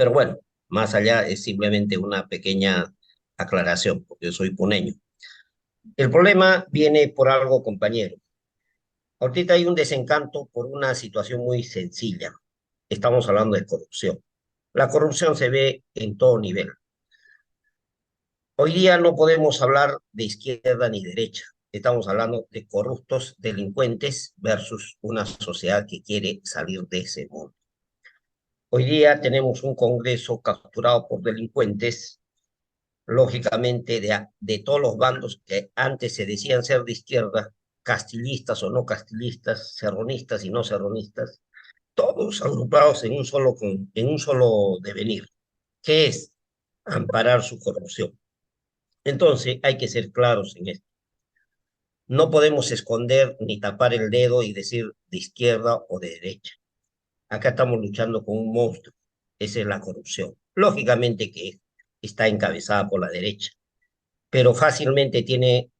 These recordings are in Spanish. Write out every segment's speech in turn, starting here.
Pero bueno, más allá es simplemente una pequeña aclaración, porque yo soy puneño. El problema viene por algo, compañero. Ahorita hay un desencanto por una situación muy sencilla. Estamos hablando de corrupción. La corrupción se ve en todo nivel. Hoy día no podemos hablar de izquierda ni derecha. Estamos hablando de corruptos delincuentes versus una sociedad que quiere salir de ese mundo. Hoy día tenemos un Congreso capturado por delincuentes, lógicamente de todos los bandos que antes se decían ser de izquierda, castillistas o no castillistas, serronistas y no serronistas, todos agrupados en un solo devenir, que es amparar su corrupción. Entonces hay que ser claros en esto. No podemos esconder ni tapar el dedo y decir de izquierda o de derecha. Acá estamos luchando con un monstruo. Esa es la corrupción. Lógicamente que está encabezada por la derecha, pero fácilmente tiene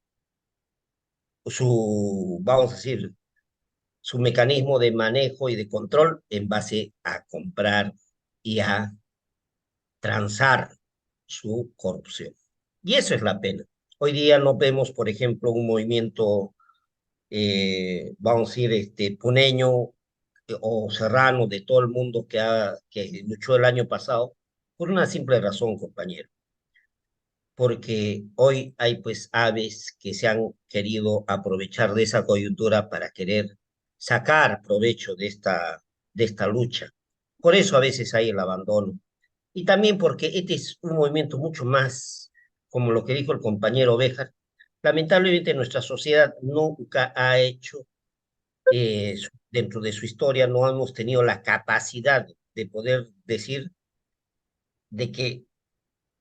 vamos a decir, su mecanismo de manejo y de control en base a comprar y a transar su corrupción. Y eso es la pena. Hoy día no vemos, por ejemplo, un movimiento, vamos a decir, puneño o serrano de todo el mundo que luchó el año pasado, por una simple razón, compañero, porque hoy hay pues aves que se han querido aprovechar de esa coyuntura para querer sacar provecho de esta lucha. Por eso a veces hay el abandono. Y también porque este es un movimiento mucho más, como lo que dijo el compañero Béjar, lamentablemente nuestra sociedad nunca ha hecho, dentro de su historia, no hemos tenido la capacidad de poder decir de que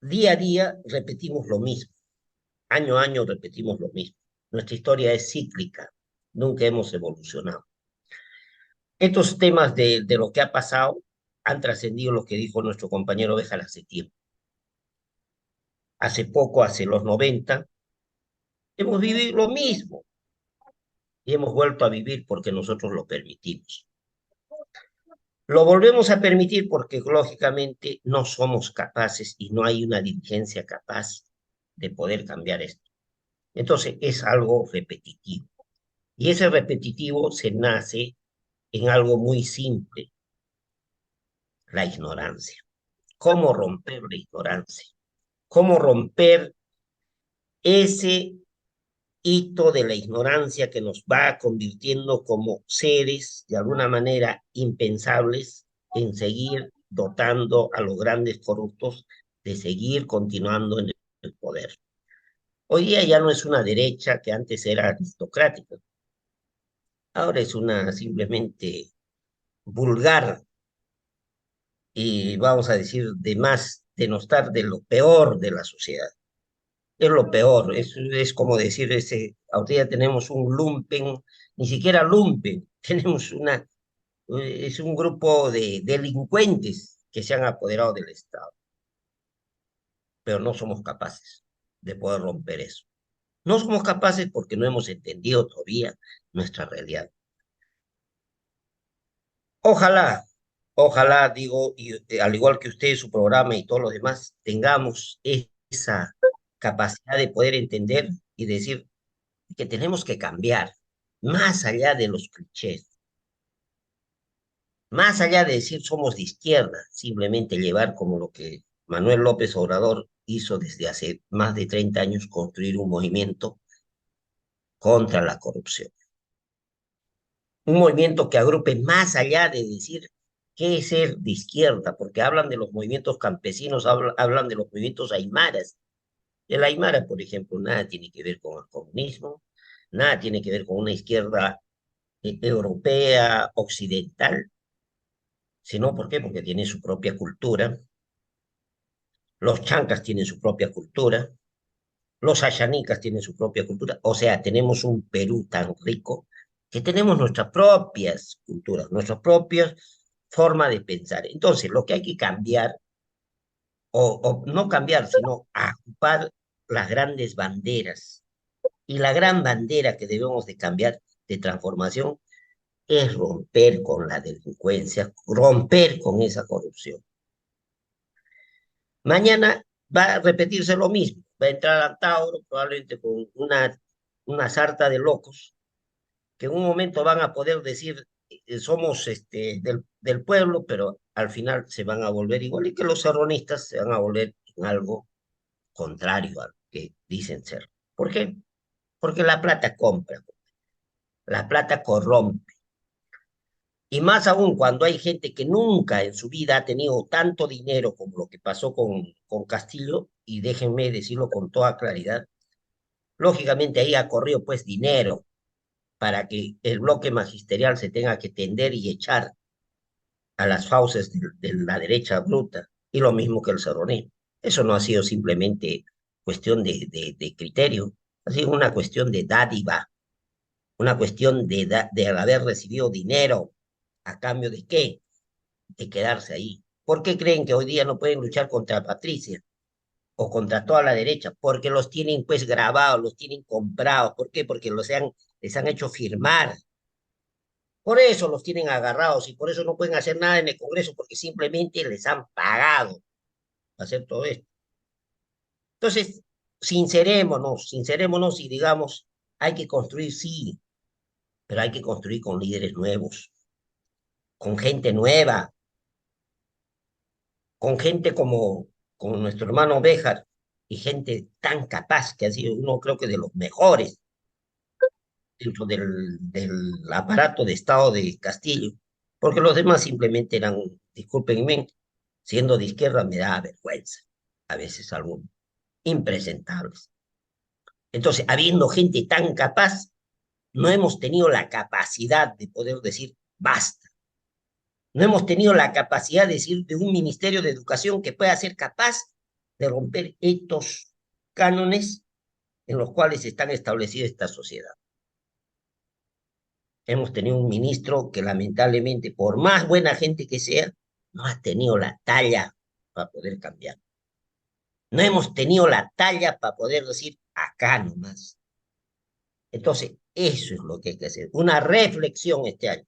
día a día repetimos lo mismo. Año a año repetimos lo mismo. Nuestra historia es cíclica, nunca hemos evolucionado. Estos temas de lo que ha pasado han trascendido lo que dijo nuestro compañero Béjar hace tiempo. Hace poco, hace los 90, hemos vivido lo mismo y hemos vuelto a vivir porque nosotros lo permitimos. Lo volvemos a permitir porque lógicamente no somos capaces y no hay una dirigencia capaz de poder cambiar esto. Entonces es algo repetitivo. Y ese repetitivo se nace en algo muy simple, la ignorancia. ¿Cómo romper la ignorancia? ¿Cómo romper ese hito de la ignorancia que nos va convirtiendo como seres de alguna manera impensables en seguir dotando a los grandes corruptos de seguir continuando en el poder? Hoy día ya no es una derecha que antes era aristocrática, ahora es una simplemente vulgar y vamos a decir de más denostar de lo peor de la sociedad. Es lo peor, es como decir, ahorita tenemos un lumpen, ni siquiera lumpen, tenemos es un grupo de delincuentes que se han apoderado del Estado, pero no somos capaces de poder romper eso. No somos capaces porque no hemos entendido todavía nuestra realidad. Ojalá, ojalá, digo, y al igual que usted, su programa y todos los demás, tengamos esa capacidad de poder entender y decir que tenemos que cambiar, más allá de los clichés, más allá de decir somos de izquierda, simplemente llevar como lo que Manuel López Obrador hizo desde hace más de 30 años, construir un movimiento contra la corrupción. Un movimiento que agrupe más allá de decir qué es ser de izquierda, porque hablan de los movimientos campesinos, hablan de los movimientos aymaras. El aymara, por ejemplo, nada tiene que ver con el comunismo, nada tiene que ver con una izquierda europea, occidental, sino ¿por qué? Porque tiene su propia cultura, los chancas tienen su propia cultura, los ayanicas tienen su propia cultura, o sea, tenemos un Perú tan rico que tenemos nuestras propias culturas, nuestras propias formas de pensar. Entonces, lo que hay que cambiar, o no cambiar, sino ocupar las grandes banderas. Y la gran bandera que debemos de cambiar de transformación es romper con la delincuencia, romper con esa corrupción. Mañana va a repetirse lo mismo. Va a entrar a Tauro probablemente con una sarta de locos que en un momento van a poder decir somos del pueblo, pero al final se van a volver igual y que los serronistas se van a volver en algo contrario a lo que dicen ser. ¿Por qué? Porque la plata compra, la plata corrompe. Y más aún cuando hay gente que nunca en su vida ha tenido tanto dinero como lo que pasó con Castillo, y déjenme decirlo con toda claridad, lógicamente ahí ha corrido pues dinero para que el bloque magisterial se tenga que tender y echar a las fauces de la derecha bruta, y lo mismo que el serronismo. Eso no ha sido simplemente cuestión de criterio, ha sido una cuestión de dádiva, una cuestión de haber recibido dinero a cambio de qué, de quedarse ahí. ¿Por qué creen que hoy día no pueden luchar contra Patricia o contra toda la derecha? Porque los tienen pues grabados, los tienen comprados. ¿Por qué? Porque les han hecho firmar. Por eso los tienen agarrados y por eso no pueden hacer nada en el Congreso, porque simplemente les han pagado para hacer todo esto. Entonces, sincerémonos y digamos, hay que construir, sí, pero hay que construir con líderes nuevos, con gente nueva, con gente como nuestro hermano Béjar y gente tan capaz que ha sido uno, creo que de los mejores dentro del aparato de Estado de Castillo, porque los demás simplemente eran, discúlpenme, siendo de izquierda me da vergüenza, a veces algunos, impresentables. Entonces, habiendo gente tan capaz, no hemos tenido la capacidad de poder decir basta. No hemos tenido la capacidad de decir de un Ministerio de Educación que pueda ser capaz de romper estos cánones en los cuales están establecidas esta sociedad. Hemos tenido un ministro que lamentablemente, por más buena gente que sea, no ha tenido la talla para poder cambiar. No hemos tenido la talla para poder decir acá nomás. Entonces, eso es lo que hay que hacer. Una reflexión este año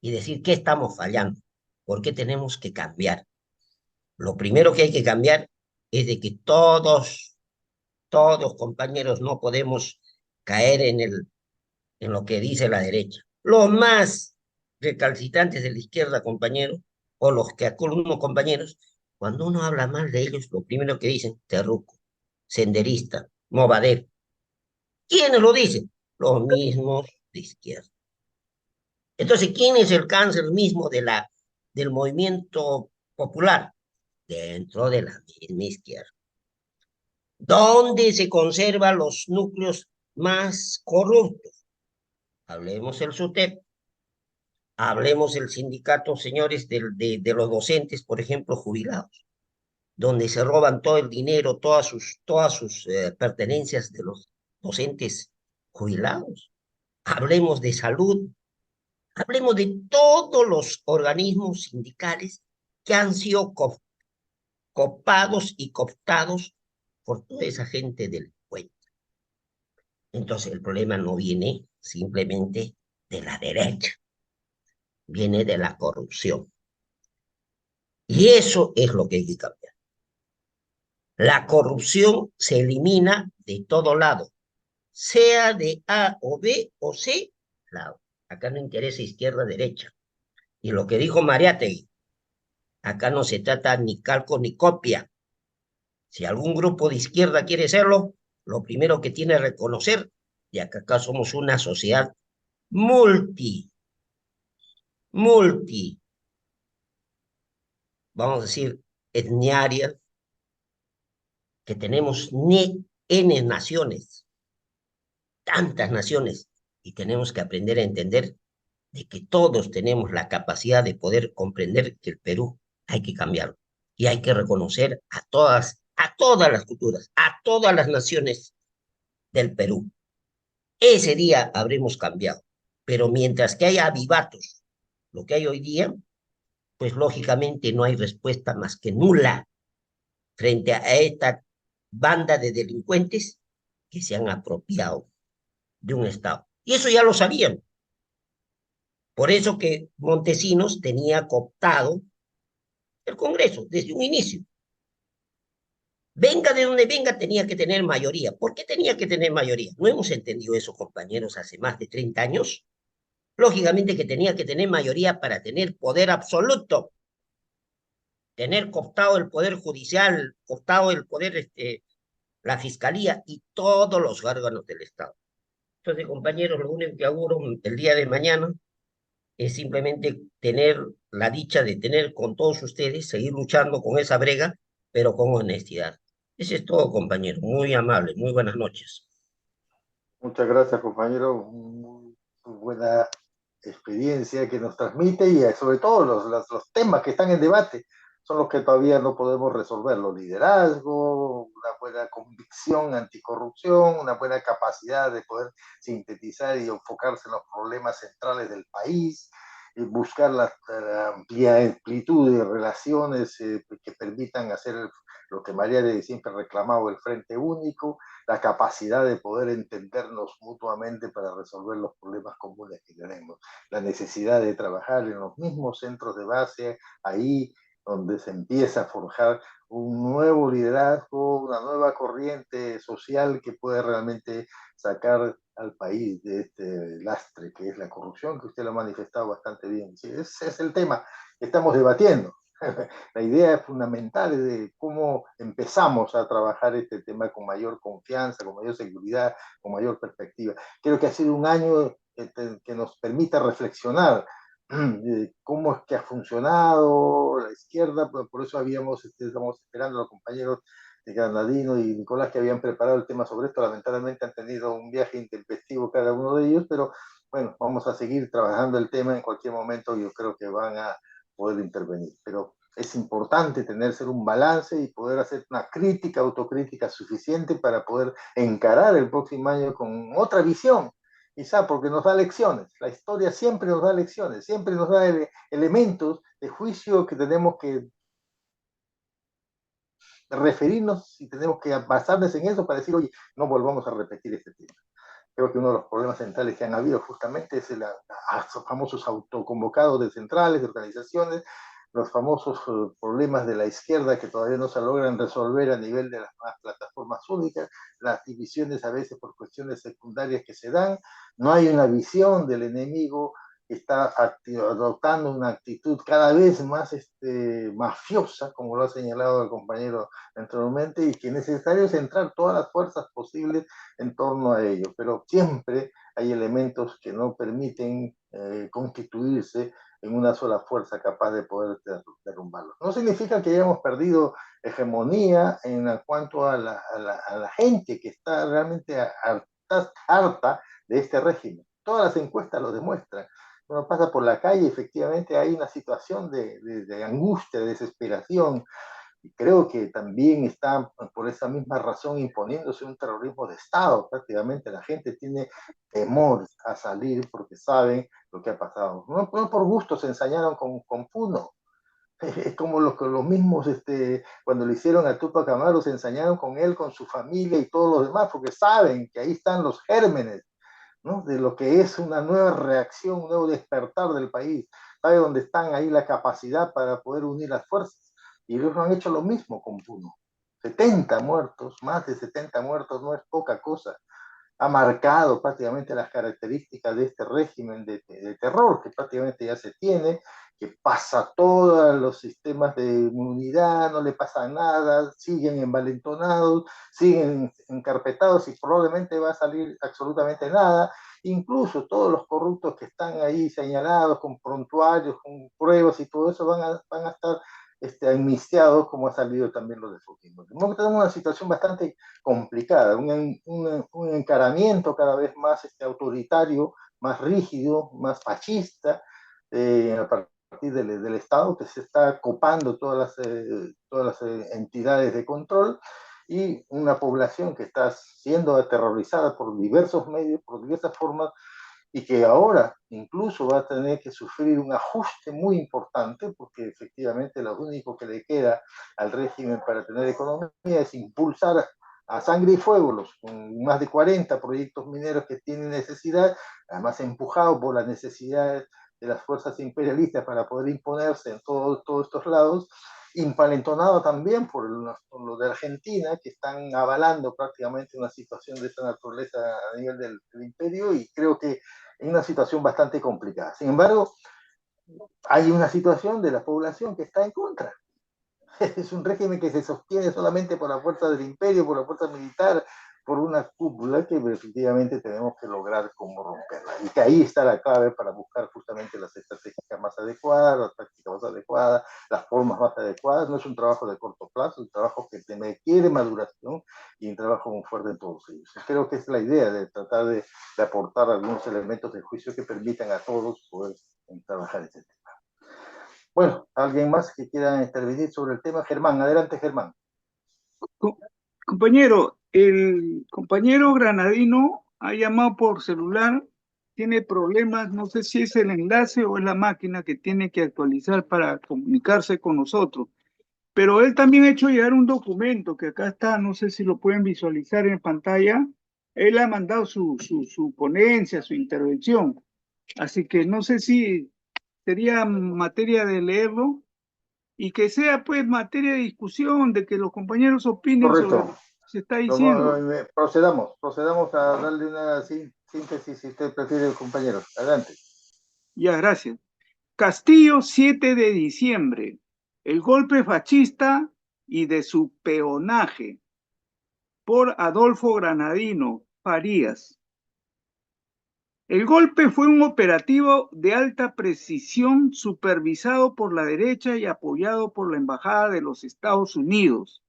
y decir qué estamos fallando, por qué tenemos que cambiar. Lo primero que hay que cambiar es de que todos compañeros, no podemos caer en lo que dice la derecha. Los más recalcitrantes de la izquierda, compañeros, o los que algunos compañeros, cuando uno habla mal de ellos, lo primero que dicen, terruco, senderista, movadero. ¿Quiénes lo dicen? Los mismos de izquierda. Entonces, ¿quién es el cáncer mismo del movimiento popular? Dentro de la misma izquierda. ¿Dónde se conservan los núcleos más corruptos? Hablemos el SUTEP, hablemos el sindicato, señores, de los docentes, por ejemplo, jubilados, donde se roban todo el dinero, todas sus pertenencias de los docentes jubilados. Hablemos de salud, hablemos de todos los organismos sindicales que han sido copados y cooptados por toda esa gente delincuente. Entonces el problema no viene simplemente de la derecha, viene de la corrupción. Y eso es lo que hay que cambiar. La corrupción se elimina de todo lado, sea de A o B o C lado. Acá no interesa izquierda o derecha. Y lo que dijo Mariátegui, acá no se trata ni calco ni copia. Si algún grupo de izquierda quiere serlo, lo primero que tiene que reconocer, ya que acá somos una sociedad multi, multi, vamos a decir, etniaria, que tenemos N naciones, tantas naciones, y tenemos que aprender a entender de que todos tenemos la capacidad de poder comprender que el Perú hay que cambiarlo y hay que reconocer a todas las culturas, a todas las naciones del Perú. Ese día habremos cambiado, pero mientras que haya avivatos, lo que hay hoy día, pues lógicamente no hay respuesta más que nula frente a esta banda de delincuentes que se han apropiado de un Estado. Y eso ya lo sabían. Por eso que Montesinos tenía cooptado el Congreso desde un inicio. Venga de donde venga, tenía que tener mayoría. ¿Por qué tenía que tener mayoría? ¿No hemos entendido eso, compañeros, hace más de 30 años? Lógicamente que tenía que tener mayoría para tener poder absoluto, tener cooptado el poder judicial, cooptado el poder, la fiscalía y todos los órganos del Estado. Entonces, compañeros, lo único que auguro el día de mañana es simplemente tener la dicha de tener con todos ustedes, seguir luchando con esa brega, pero con honestidad. Ese es todo, compañero. Muy amable. Muy buenas noches. Muchas gracias, compañero. Muy buena experiencia que nos transmite y sobre todo los temas que están en debate son los que todavía no podemos resolver. Los liderazgos, una buena convicción anticorrupción, una buena capacidad de poder sintetizar y enfocarse en los problemas centrales del país, y buscar la amplia amplitud de relaciones que permitan hacer lo que María siempre reclamaba, el frente único, la capacidad de poder entendernos mutuamente para resolver los problemas comunes que tenemos, la necesidad de trabajar en los mismos centros de base, ahí donde se empieza a forjar un nuevo liderazgo, una nueva corriente social que puede realmente sacar al país de este lastre que es la corrupción, que usted lo ha manifestado bastante bien. Sí, ese es el tema que estamos debatiendo. La idea fundamental es de cómo empezamos a trabajar este tema con mayor confianza, con mayor seguridad, con mayor perspectiva. Creo que ha sido un año que nos permita reflexionar de cómo es que ha funcionado la izquierda, por eso estamos esperando a los compañeros de Granadino y Nicolás que habían preparado el tema sobre esto. Lamentablemente han tenido un viaje intempestivo cada uno de ellos, pero bueno, vamos a seguir trabajando el tema en cualquier momento. Yo creo que van a poder intervenir. Pero es importante ser un balance y poder hacer una crítica, autocrítica suficiente para poder encarar el próximo año con otra visión, quizá porque nos da lecciones. La historia siempre nos da lecciones, siempre nos da elementos de juicio que tenemos que referirnos y tenemos que basarnos en eso para decir, oye, no volvamos a repetir este tema. Creo que uno de los problemas centrales que han habido justamente es los famosos autoconvocados de centrales, de organizaciones, los famosos problemas de la izquierda que todavía no se logran resolver a nivel de las plataformas únicas, las divisiones a veces por cuestiones secundarias que se dan, no hay una visión del enemigo que está adoptando una actitud cada vez más mafiosa, como lo ha señalado el compañero anteriormente, y que es necesario centrar todas las fuerzas posibles en torno a ello, pero siempre hay elementos que no permiten constituirse en una sola fuerza capaz de poder derrumbarlos. No significa que hayamos perdido hegemonía en cuanto a la gente que está realmente harta de este régimen. Todas las encuestas lo demuestran. Uno pasa por la calle, efectivamente hay una situación de angustia, de desesperación, y creo que también está por esa misma razón imponiéndose un terrorismo de Estado. Prácticamente la gente tiene temor a salir porque saben lo que ha pasado. No por gusto se ensañaron con Puno. Es como los mismos, cuando le hicieron a Tupac Amaru, se ensañaron con él, con su familia y todos los demás, porque saben que ahí están los gérmenes, ¿no? De lo que es una nueva reacción, un nuevo despertar del país. ¿Sabe dónde están ahí la capacidad para poder unir las fuerzas? Y ellos han hecho lo mismo con Puno. 70 muertos, más de 70 muertos, no es poca cosa. Ha marcado prácticamente las características de este régimen de terror que prácticamente ya se tiene, que pasa todos los sistemas de inmunidad, no le pasa nada, siguen envalentonados, siguen encarpetados y probablemente va a salir absolutamente nada. Incluso todos los corruptos que están ahí señalados con prontuarios, con pruebas y todo eso van a estar amnistiados, como ha salido también lo de Fujimori. Tenemos una situación bastante complicada, un encaramiento cada vez más autoritario, más rígido, más fascista, a partir del Estado, que se está copando todas las entidades de control, y una población que está siendo aterrorizada por diversos medios, por diversas formas, y que ahora incluso va a tener que sufrir un ajuste muy importante, porque efectivamente lo único que le queda al régimen para tener economía es impulsar a sangre y fuego los más de 40 proyectos mineros que tienen necesidad, además empujado por las necesidades de las fuerzas imperialistas para poder imponerse en todos estos lados, impalentonado también por lo de Argentina, que están avalando prácticamente una situación de esta naturaleza a nivel del imperio, y creo que en una situación bastante complicada. Sin embargo, hay una situación de la población que está en contra. Es un régimen que se sostiene solamente por la fuerza del imperio, por la fuerza militar, por una cúpula que efectivamente tenemos que lograr cómo romperla. Y que ahí está la clave para buscar justamente las estrategias más adecuadas, las tácticas más adecuadas, las formas más adecuadas. No es un trabajo de corto plazo, es un trabajo que requiere maduración y un trabajo muy fuerte en todos ellos. Creo que es la idea de tratar de aportar algunos elementos de juicio que permitan a todos poder trabajar ese tema. Bueno, ¿alguien más que quiera intervenir sobre el tema? Germán, adelante, Germán. Co- Compañero, el compañero granadino ha llamado por celular, tiene problemas, no sé si es el enlace o es la máquina que tiene que actualizar para comunicarse con nosotros, pero él también ha hecho llegar un documento que acá está, no sé si lo pueden visualizar en pantalla. Él ha mandado su ponencia, su intervención, así que no sé si sería materia de leerlo y que sea pues materia de discusión, de que los compañeros opinen sobre lo Correcto. que se está diciendo. Procedamos a darle una síntesis si usted prefiere, compañeros. Adelante. Ya, gracias. Castillo, 7 de diciembre. El golpe fascista y de su peonaje por Adolfo Granadino Farías. El golpe fue un operativo de alta precisión supervisado por la derecha y apoyado por la Embajada de los Estados Unidos.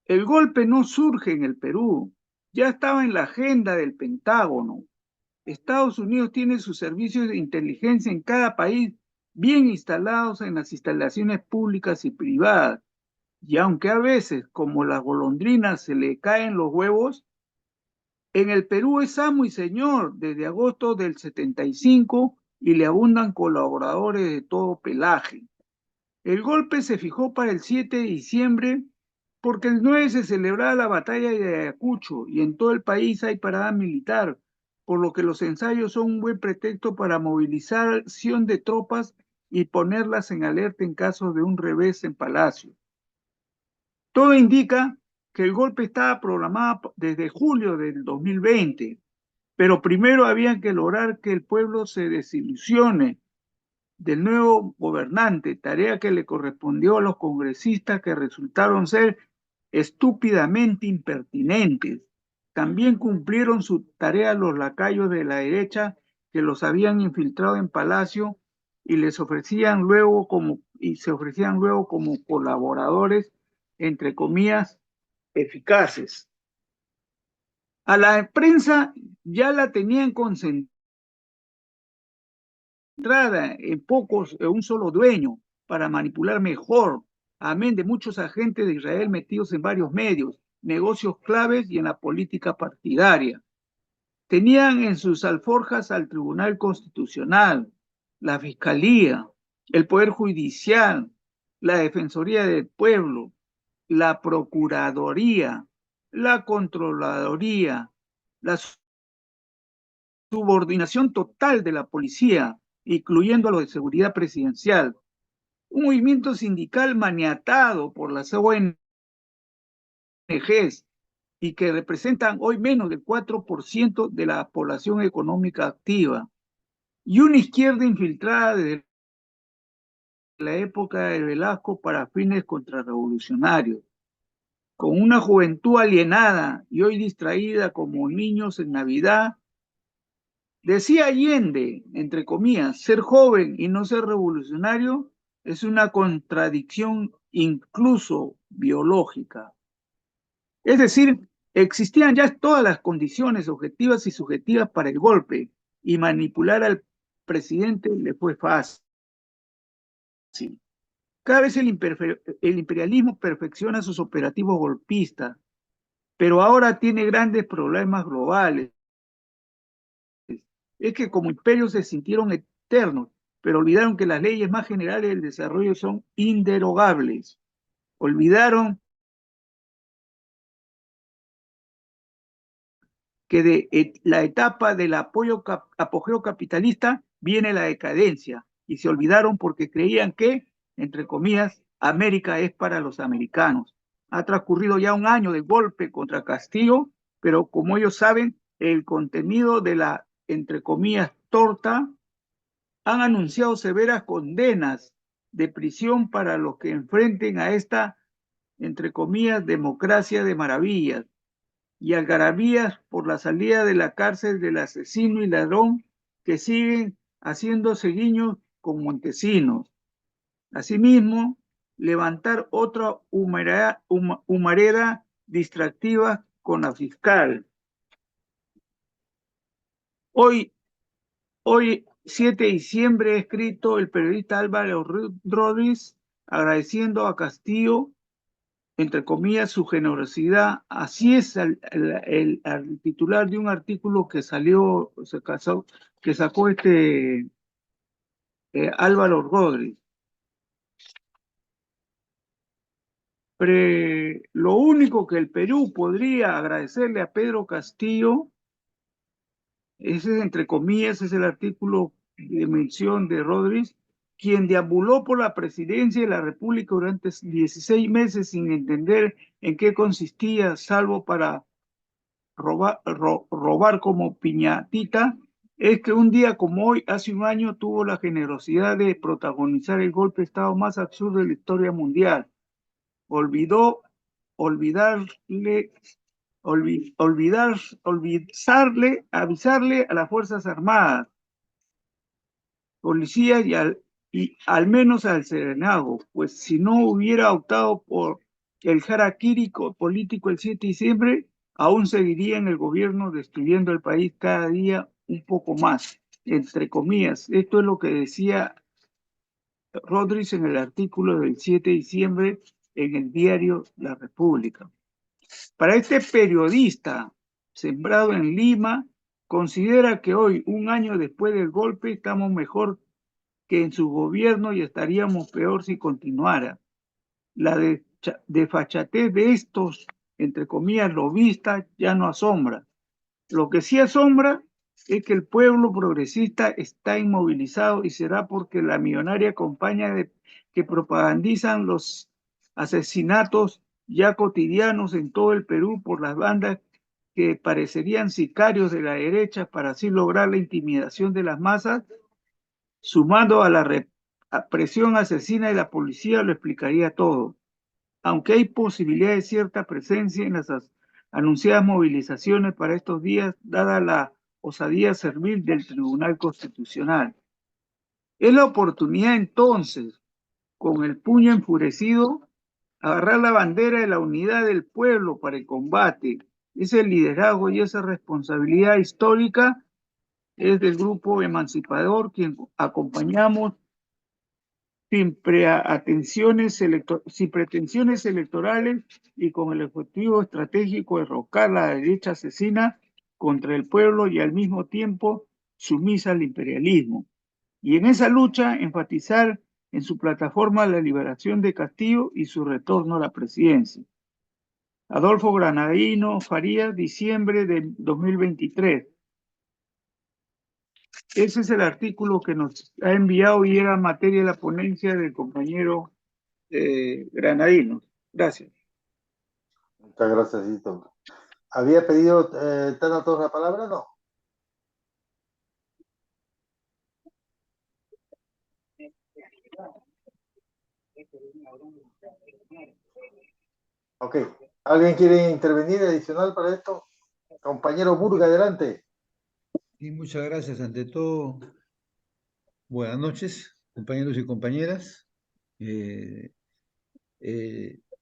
El golpe no surge en el Perú, ya estaba en la agenda del Pentágono. Estados Unidos tiene sus servicios de inteligencia en cada país bien instalados en las instalaciones públicas y privadas. Y aunque a veces, como las golondrinas, se le caen los huevos, en el Perú es amo y señor desde agosto del 75 y le abundan colaboradores de todo pelaje. El golpe se fijó para el 7 de diciembre porque el 9 se celebraba la batalla de Ayacucho y en todo el país hay parada militar, por lo que los ensayos son un buen pretexto para movilización de tropas y ponerlas en alerta en caso de un revés en Palacio. Todo indica que el golpe estaba programado desde julio del 2020, pero primero había que lograr que el pueblo se desilusione del nuevo gobernante, tarea que le correspondió a los congresistas que resultaron ser estúpidamente impertinentes. También cumplieron su tarea los lacayos de la derecha que los habían infiltrado en Palacio y se ofrecían luego como colaboradores, entre comillas, eficaces. A la prensa ya la tenían concentrada en un solo dueño para manipular mejor, amén de muchos agentes de Israel metidos en varios medios, negocios claves y en la política partidaria. Tenían en sus alforjas al Tribunal Constitucional, la Fiscalía, el Poder Judicial, la Defensoría del Pueblo, la Procuraduría, la Contraloría, la subordinación total de la policía, incluyendo a los de seguridad presidencial, un movimiento sindical maniatado por las ONGs y que representan hoy menos del 4% de la población económica activa, y una izquierda infiltrada desde la época de Velasco para fines contrarrevolucionarios, con una juventud alienada y hoy distraída como niños en Navidad. Decía Allende, entre comillas, ser joven y no ser revolucionario es una contradicción incluso biológica. Es decir, existían ya todas las condiciones objetivas y subjetivas para el golpe y manipular al presidente le fue fácil. Cada vez el imperialismo perfecciona sus operativos golpistas, pero ahora tiene grandes problemas globales. Es que como imperios se sintieron eternos, pero olvidaron que las leyes más generales del desarrollo son inderogables. Olvidaron que de la etapa del apogeo capitalista viene la decadencia y se olvidaron porque creían que, entre comillas, América es para los americanos. Ha transcurrido ya un año del golpe contra Castillo, pero como ellos saben, el contenido de la, entre comillas, torta, han anunciado severas condenas de prisión para los que enfrenten a esta, entre comillas, democracia de maravillas y algarabías por la salida de la cárcel del asesino y ladrón que siguen haciéndose guiños con Montesinos. Asimismo, levantar otra humareda distractiva con la fiscal. Hoy, hoy 7 de diciembre, ha escrito el periodista Álvaro Rodríguez agradeciendo a Castillo, entre comillas, su generosidad. Así es el titular de un artículo que salió, que sacó Álvaro Rodríguez. Lo único que el Perú podría agradecerle a Pedro Castillo, ese entre comillas es el artículo de mención de Rodríguez, quien deambuló por la presidencia de la República durante 16 meses sin entender en qué consistía, salvo para robar como piñatita, es que un día como hoy, hace un año, tuvo la generosidad de protagonizar el golpe de Estado más absurdo de la historia mundial. Olvidó olvidarle, avisarle a las Fuerzas Armadas, policías y al menos al Serenado, pues si no hubiera optado por el harakiri político el 7 de diciembre, aún seguiría en el gobierno destruyendo el país cada día un poco más, entre comillas. Esto es lo que decía Rodríguez en el artículo del 7 de diciembre en el diario La República. Para este periodista sembrado en Lima, considera que hoy, un año después del golpe, estamos mejor que en su gobierno y estaríamos peor si continuara. La desfachatez de estos, entre comillas, lobistas ya no asombra. Lo que sí asombra es que el pueblo progresista está inmovilizado y será porque la millonaria compañía que propagandizan los asesinatos ya cotidianos en todo el Perú por las bandas que parecerían sicarios de la derecha para así lograr la intimidación de las masas, sumando a la represión asesina de la policía, lo explicaría todo. Aunque hay posibilidad de cierta presencia en las anunciadas movilizaciones para estos días, dada la osadía servil del Tribunal Constitucional. Es la oportunidad entonces, con el puño enfurecido, agarrar la bandera de la unidad del pueblo para el combate. Ese liderazgo y esa responsabilidad histórica es del grupo emancipador, quien acompañamos sin pretensiones electorales y con el objetivo estratégico de derrocar la derecha asesina contra el pueblo y al mismo tiempo sumisa al imperialismo. Y en esa lucha enfatizar en su plataforma la liberación de Castillo y su retorno a la presidencia. Adolfo Granadino Farías, diciembre de 2023. Ese es el artículo que nos ha enviado y era materia de la ponencia del compañero Granadino. Gracias. Muchas gracias, Hito. ¿Había pedido Thanatos la palabra? No. Ok. ¿Alguien quiere intervenir adicional para esto? Compañero Burga, adelante. Y muchas gracias. Ante todo, buenas noches, compañeros y compañeras. Eh,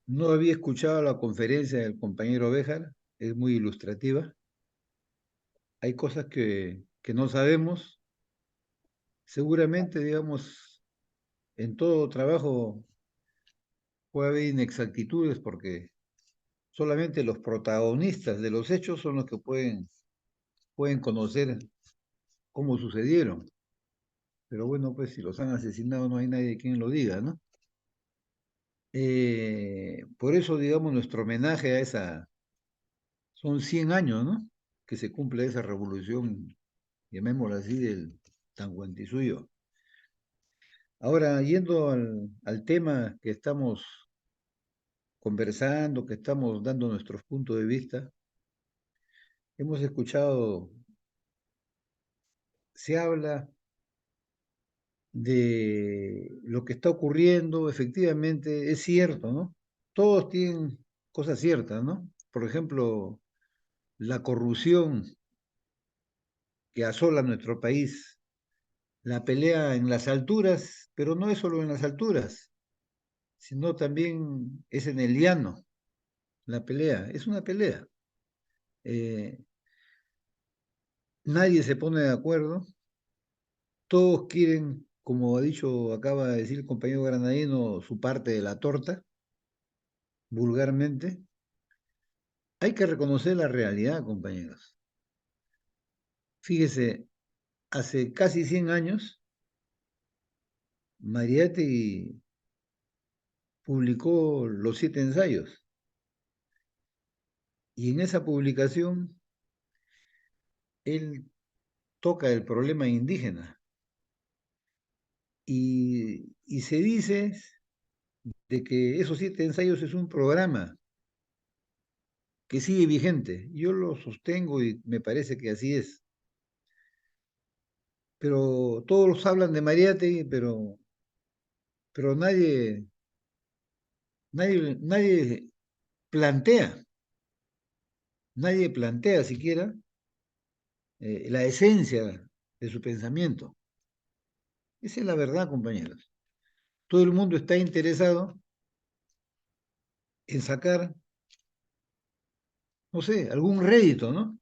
no había escuchado la conferencia del compañero Béjar, es muy ilustrativa. Hay cosas que no sabemos. Seguramente, digamos, en todo trabajo puede haber inexactitudes porque solamente los protagonistas de los hechos son los que pueden conocer cómo sucedieron. Pero bueno, pues si los han asesinado no hay nadie quien lo diga, ¿no? Por eso, digamos, nuestro homenaje a son 100 años, ¿no? Que se cumple esa revolución, llamémosla así, del Tahuantinsuyo. Ahora, yendo al tema que estamos conversando, que estamos dando nuestros puntos de vista, hemos escuchado, se habla de lo que está ocurriendo, efectivamente es cierto, ¿no? Todos tienen cosas ciertas, ¿no? Por ejemplo, la corrupción que asola nuestro país, la pelea en las alturas, pero no es solo en las alturas, sino también es en el llano, la pelea, es una pelea. Eh, Nadie se pone de acuerdo, todos quieren, como ha dicho, acaba de decir el compañero granadino, su parte de la torta, vulgarmente. Hay que reconocer la realidad, compañeros. Fíjese, hace casi 100 años, Mariátegui publicó Los Siete Ensayos, y en esa publicación él toca el problema indígena y se dice de que esos 7 ensayos es un programa que sigue vigente. Yo lo sostengo y me parece que así es. Pero todos hablan de Mariátegui, pero nadie plantea, nadie plantea siquiera la esencia de su pensamiento. Esa es la verdad, compañeros. Todo el mundo está interesado en sacar, no sé, algún rédito, ¿no?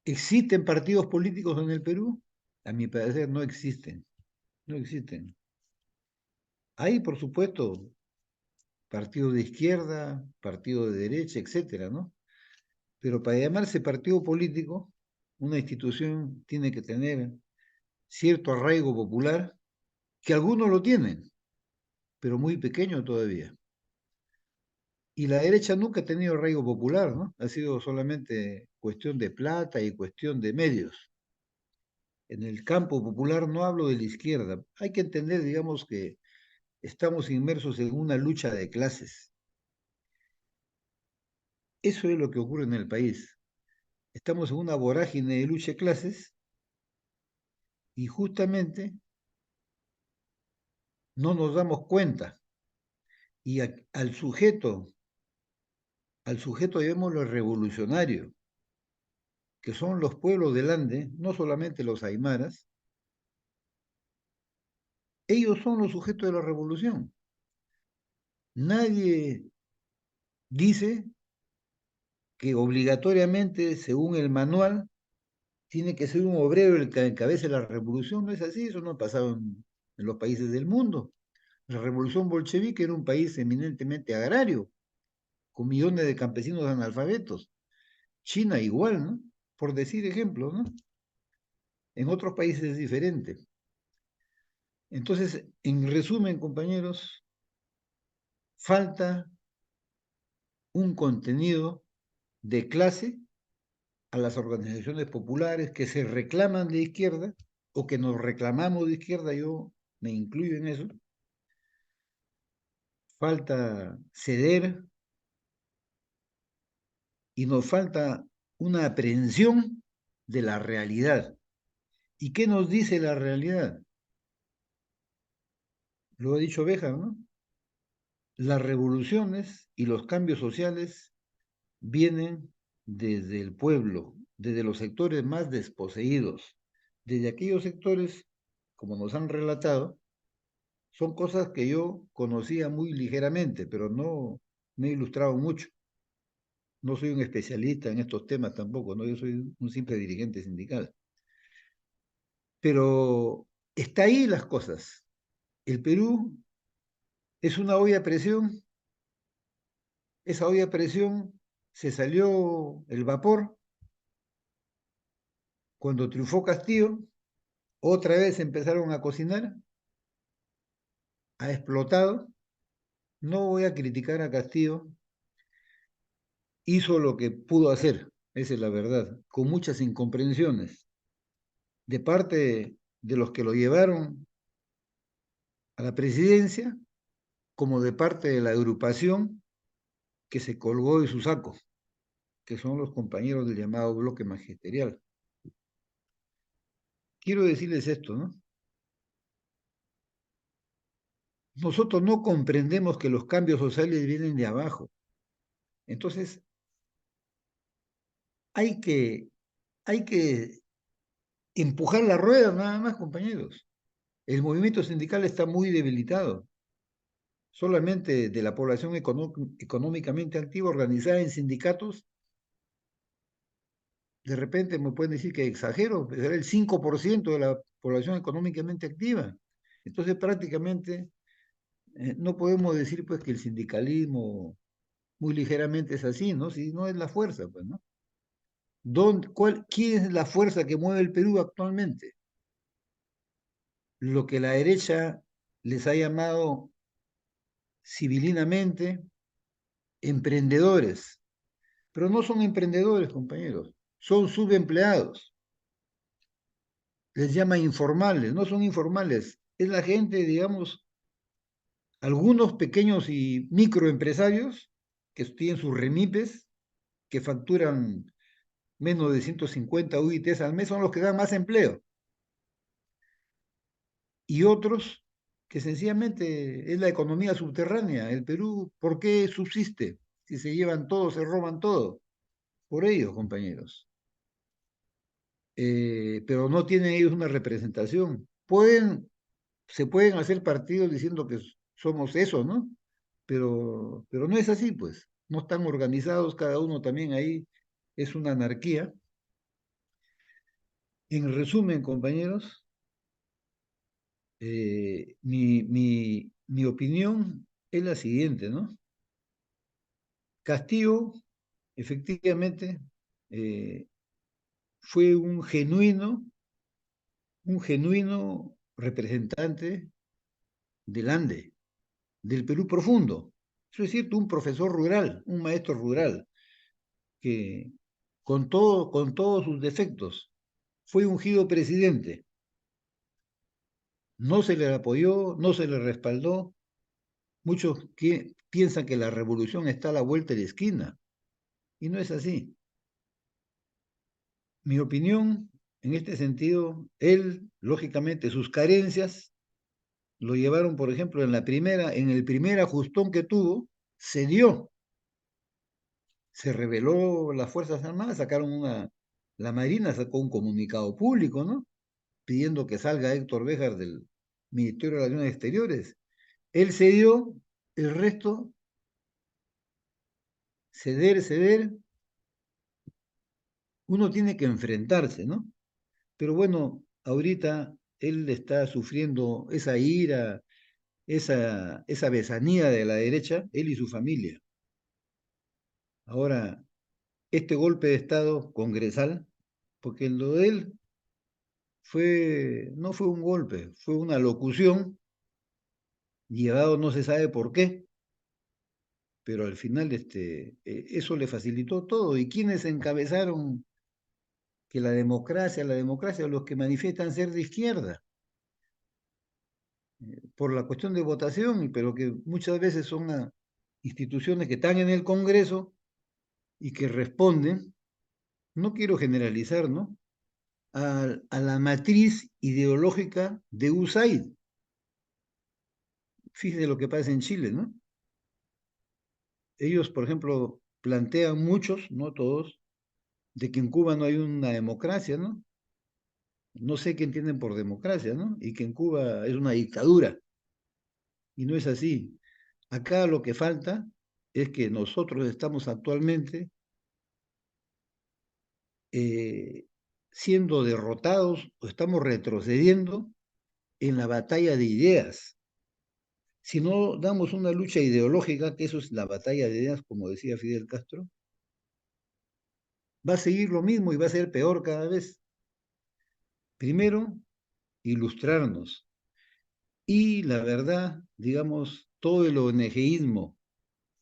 ¿Existen partidos políticos en el Perú? A mi parecer no existen, no existen. Hay, por supuesto, partidos de izquierda, partidos de derecha, etcétera, ¿no? Pero para llamarse partido político, una institución tiene que tener cierto arraigo popular, que algunos lo tienen, pero muy pequeño todavía. Y la derecha nunca ha tenido arraigo popular, ¿no? Ha sido solamente cuestión de plata y cuestión de medios. En el campo popular no hablo de la izquierda. Hay que entender, digamos, que estamos inmersos en una lucha de clases. Eso es lo que ocurre en el país. Estamos en una vorágine de lucha de clases y justamente no nos damos cuenta. Y al sujeto llamémoslo revolucionario, que son los pueblos del Ande, no solamente los aymaras, ellos son los sujetos de la revolución. Nadie dice que obligatoriamente, según el manual, tiene que ser un obrero el que encabece la revolución. No es así, eso no ha pasado en los países del mundo. La revolución bolchevique era un país eminentemente agrario, con millones de campesinos analfabetos. China igual, ¿no? Por decir ejemplos, ¿no? En otros países es diferente. Entonces, en resumen, compañeros, falta un contenido de clase a las organizaciones populares que se reclaman de izquierda o que nos reclamamos de izquierda, yo me incluyo en eso. Falta ceder y nos falta una aprehensión de la realidad. ¿Y qué nos dice la realidad? Lo ha dicho Béjar, ¿no? Las revoluciones y los cambios sociales vienen desde el pueblo, desde los sectores más desposeídos, desde aquellos sectores, como nos han relatado, son cosas que yo conocía muy ligeramente, pero no me he ilustrado mucho. No soy un especialista en estos temas tampoco, ¿no? Yo soy un simple dirigente sindical. Pero está ahí las cosas. El Perú es una olla a presión. Esa olla a presión se salió el vapor cuando triunfó Castillo. Otra vez empezaron a cocinar, ha explotado. No voy a criticar a Castillo, hizo lo que pudo hacer, esa es la verdad, con muchas incomprensiones de parte de los que lo llevaron a la presidencia como de parte de la agrupación que se colgó de su saco, que son los compañeros del llamado bloque magisterial. Quiero decirles esto, ¿no? Nosotros no comprendemos que los cambios sociales vienen de abajo. Entonces, hay que empujar la rueda nada más, compañeros. El movimiento sindical está muy debilitado. Solamente de la población económicamente activa, organizada en sindicatos, de repente me pueden decir que exagero, será el 5% de la población económicamente activa. Entonces, prácticamente, no podemos decir pues que el sindicalismo muy ligeramente es así, ¿no? Si no es la fuerza, pues, ¿no? ¿Quién es la fuerza que mueve el Perú actualmente? Lo que la derecha les ha llamado civilinamente emprendedores, pero no son emprendedores, compañeros, son subempleados. Les llama informales, no son informales, es la gente, digamos, algunos pequeños y microempresarios que tienen sus remipes, que facturan menos de 150 UITs al mes, son los que dan más empleo. Y otros que sencillamente es la economía subterránea. El Perú, ¿por qué subsiste? Si se llevan todo, se roban todo. Por ellos, compañeros. Pero no tienen ellos una representación. Se pueden hacer partidos diciendo que somos eso, ¿no? Pero no es así, pues. No están organizados, cada uno también ahí es una anarquía. En resumen, compañeros, mi opinión es la siguiente, ¿no? Castillo, efectivamente, eh, fue un genuino representante del Ande, del Perú profundo. Eso es cierto, un profesor rural, un maestro rural, que con todos sus defectos, fue ungido presidente. No se le apoyó, no se le respaldó. Muchos piensan que la revolución está a la vuelta de la esquina, y no es así. Mi opinión, en este sentido, él, lógicamente, sus carencias lo llevaron, por ejemplo, en el primer ajustón que tuvo, cedió, se rebeló las Fuerzas Armadas, la Marina sacó un comunicado público, ¿no? Pidiendo que salga Héctor Béjar del Ministerio de Relaciones Exteriores. Él cedió, el resto, ceder, uno tiene que enfrentarse, ¿no? Pero bueno, ahorita él está sufriendo esa ira, esa besanía de la derecha, él y su familia. Ahora, este golpe de Estado congresal, porque lo de él no fue un golpe, fue una locución, llevado no se sabe por qué, pero al final eso le facilitó todo. ¿Y quiénes encabezaron que la democracia, los que manifiestan ser de izquierda? Por la cuestión de votación, pero que muchas veces son instituciones que están en el Congreso y que responden, no quiero generalizar, ¿no? A la matriz ideológica de USAID. Fíjese lo que pasa en Chile, ¿no? Ellos, por ejemplo, plantean muchos, no todos, de que en Cuba no hay una democracia, ¿no? No sé qué entienden por democracia, ¿no? Y que en Cuba es una dictadura. Y no es así. Acá lo que falta es que nosotros estamos actualmente siendo derrotados o estamos retrocediendo en la batalla de ideas. Si no damos una lucha ideológica, que eso es la batalla de ideas, como decía Fidel Castro, va a seguir lo mismo y va a ser peor cada vez. Primero, ilustrarnos. Y la verdad, digamos, todo el ONGismo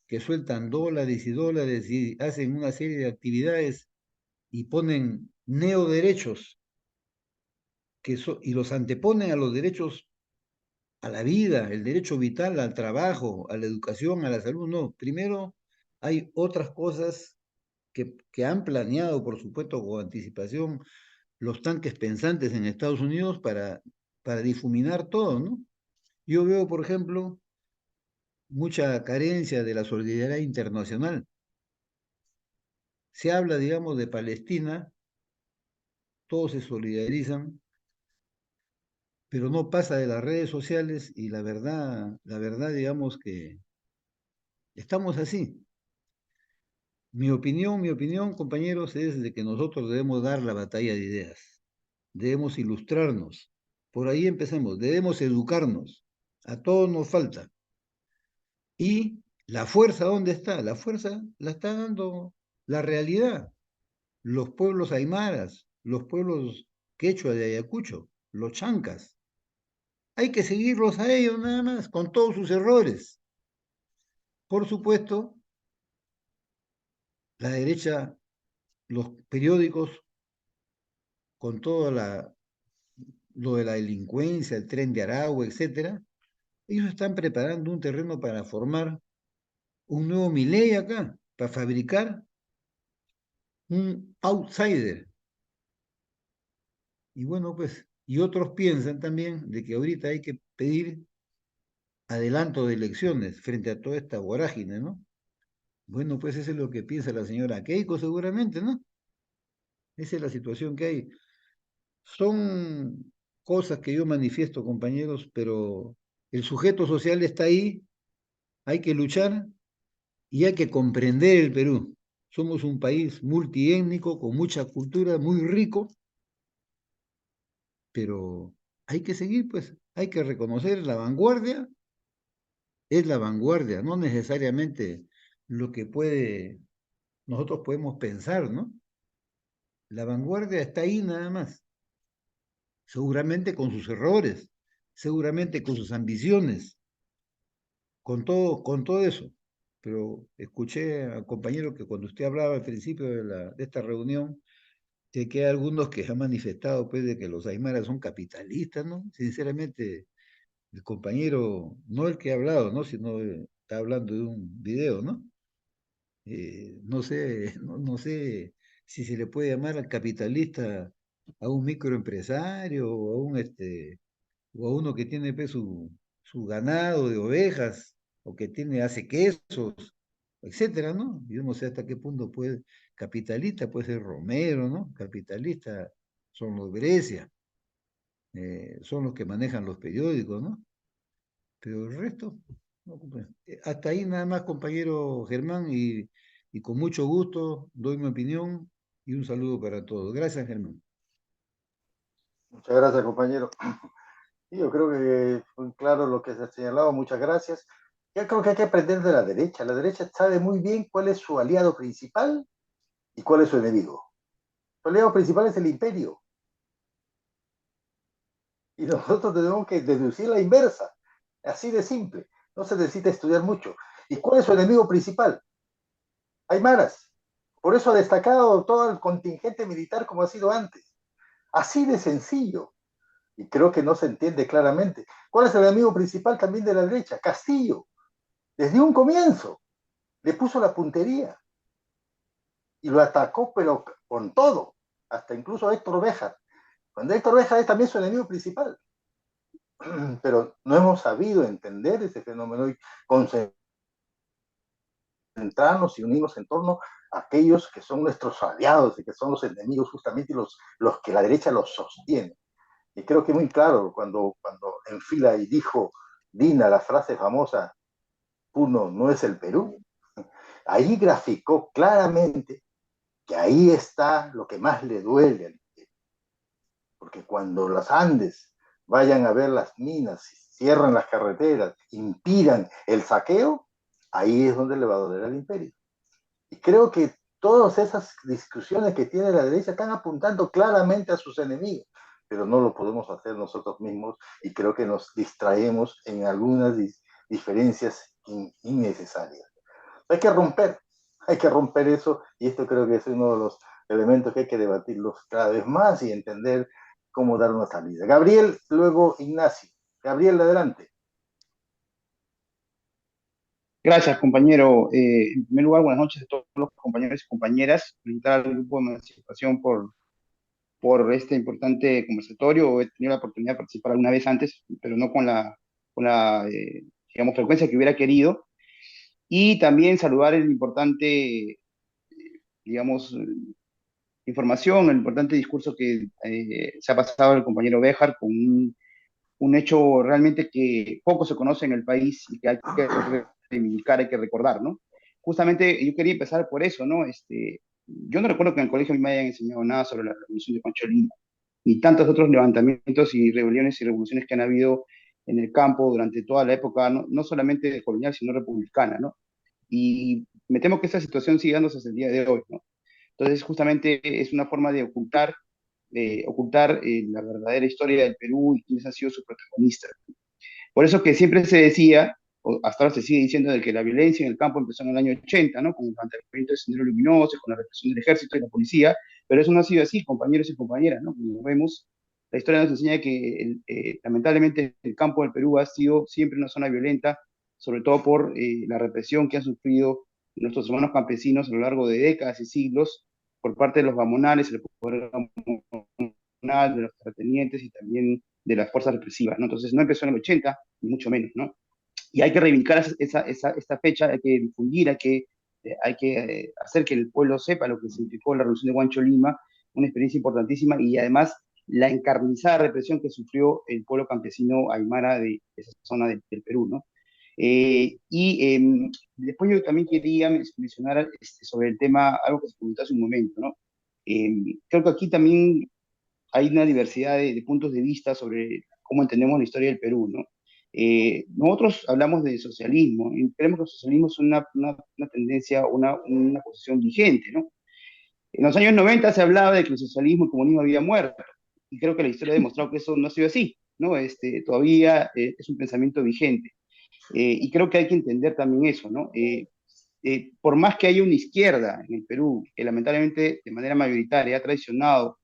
que sueltan dólares y dólares y hacen una serie de actividades y ponen neoderechos y los anteponen a los derechos a la vida, el derecho vital al trabajo, a la educación, a la salud. No, primero hay otras cosas que han planeado, por supuesto, con anticipación los tanques pensantes en Estados Unidos para difuminar todo, ¿no? Yo veo, por ejemplo, mucha carencia de la solidaridad internacional. Se habla, digamos, de Palestina, todos se solidarizan, pero no pasa de las redes sociales y la verdad, digamos que estamos así. Mi opinión, compañeros, es de que nosotros debemos dar la batalla de ideas, debemos ilustrarnos, por ahí empecemos, debemos educarnos, a todos nos falta. Y la fuerza, ¿dónde está? La fuerza la está dando la realidad, los pueblos aymaras, los pueblos quechua de Ayacucho, los chancas. Hay que seguirlos a ellos nada más, con todos sus errores. Por supuesto, la derecha, los periódicos, con toda lo de la delincuencia, el Tren de Aragua, etcétera, ellos están preparando un terreno para formar un nuevo Milei acá, para fabricar un outsider. Y bueno, pues, y otros piensan también de que ahorita hay que pedir adelanto de elecciones frente a toda esta vorágine, ¿no? Bueno, pues eso es lo que piensa la señora Keiko seguramente, ¿no? Esa es la situación que hay. Son cosas que yo manifiesto, compañeros, pero el sujeto social está ahí, hay que luchar y hay que comprender el Perú. Somos un país multiétnico, con mucha cultura, muy rico, pero hay que seguir, pues, hay que reconocer la vanguardia, es la vanguardia, no necesariamente lo que nosotros podemos pensar, ¿no? La vanguardia está ahí nada más, seguramente con sus errores, seguramente con sus ambiciones, con todo eso. Pero escuché al compañero que cuando usted hablaba al principio de esta reunión, que hay algunos que han manifestado pues de que los aymaras son capitalistas, ¿no? Sinceramente, el compañero, no el que ha hablado, ¿no? Sino está hablando de un video, ¿no? No sé, no sé si se le puede llamar al capitalista a un microempresario o o a uno que tiene pues, su ganado de ovejas o que hace quesos, etcétera, ¿no? Yo no sé hasta qué punto capitalista puede ser Romero, ¿no? Capitalista son los Grecia, son los que manejan los periódicos, ¿no? Pero el resto, no, hasta ahí nada más, compañero Germán, y con mucho gusto doy mi opinión y un saludo para todos. Gracias, Germán. Muchas gracias, compañero. Y yo creo que fue claro lo que se ha señalado. Muchas gracias. Yo creo que hay que aprender de la derecha. La derecha sabe muy bien cuál es su aliado principal y cuál es su enemigo. Su aliado principal es el imperio. Y nosotros tenemos que deducir la inversa. Así de simple. No se necesita estudiar mucho. ¿Y cuál es su enemigo principal? Aymaras. Por eso ha destacado todo el contingente militar como ha sido antes. Así de sencillo. Y creo que no se entiende claramente. ¿Cuál es el enemigo principal también de la derecha? Castillo. Desde un comienzo le puso la puntería y lo atacó, pero con todo, hasta incluso a Héctor Béjar. Cuando Héctor Béjar es también su enemigo principal. Pero no hemos sabido entender ese fenómeno y concentrarnos y unirnos en torno a aquellos que son nuestros aliados y que son los enemigos justamente y los que la derecha los sostiene. Y creo que muy claro cuando enfila y dijo Dina la frase famosa, Puno no es el Perú, ahí graficó claramente que ahí está lo que más le duele, porque cuando los Andes vayan a ver las minas, cierran las carreteras, impidan el saqueo, ahí es donde le va a doler al imperio. Y creo que todas esas discusiones que tiene la derecha están apuntando claramente a sus enemigos, pero no lo podemos hacer nosotros mismos y creo que nos distraemos en algunas diferencias innecesarias. Hay que romper eso y esto creo que es uno de los elementos que hay que debatirlos cada vez más y entender cómo dar una salida. Gabriel, luego Ignacio. Gabriel, adelante. Gracias, compañero. En primer lugar, buenas noches a todos los compañeros y compañeras. Felicitar al Grupo de Emancipación por este importante conversatorio. He tenido la oportunidad de participar alguna vez antes, pero no con la digamos, frecuencia que hubiera querido. Y también saludar el importante, digamos, información, el importante discurso que se ha pasado el compañero Béjar con un hecho realmente que poco se conoce en el país y que hay que reivindicar, hay que recordar, ¿no? Justamente yo quería empezar por eso, ¿no? Yo no recuerdo que en el colegio a mí me hayan enseñado nada sobre la revolución de Pancho Lima, ni tantos otros levantamientos y rebeliones y revoluciones que han habido en el campo durante toda la época, no solamente colonial, sino republicana, ¿no? Y me temo que esa situación sigue dándose hasta el día de hoy, ¿no? Entonces, justamente es una forma de ocultar la verdadera historia del Perú y quiénes han sido sus protagonistas. Por eso que siempre se decía, o hasta ahora se sigue diciendo, de que la violencia en el campo empezó en el año 80, ¿no? Con el levantamiento de Sendero Luminoso, con la represión del ejército y la policía, pero eso no ha sido así, compañeros y compañeras, ¿no? Como vemos, la historia nos enseña que lamentablemente el campo del Perú ha sido siempre una zona violenta, sobre todo por la represión que han sufrido nuestros hermanos campesinos a lo largo de décadas y siglos por parte de los gamonales, el poder gamonal, de los terratenientes y también de las fuerzas represivas, ¿no? Entonces no empezó en el 80, ni mucho menos, ¿no? Y hay que reivindicar esta fecha, hay que difundir, hay que hacer que el pueblo sepa lo que significó la revolución de Huancho Lima, una experiencia importantísima y además la encarnizada represión que sufrió el pueblo campesino aymara de esa zona del Perú, ¿no? Después yo también quería mencionar sobre el tema, algo que se comentó hace un momento, ¿no? Creo que aquí también hay una diversidad de puntos de vista sobre cómo entendemos la historia del Perú, ¿no? Nosotros hablamos de socialismo y creemos que el socialismo es una tendencia, una posición vigente, ¿no? En los años 90 se hablaba de que el socialismo y el comunismo había muerto, y creo que la historia ha demostrado que eso no ha sido así, ¿no? Todavía es un pensamiento vigente, y creo que hay que entender también eso, ¿no? Por más que haya una izquierda en el Perú, que lamentablemente de manera mayoritaria ha traicionado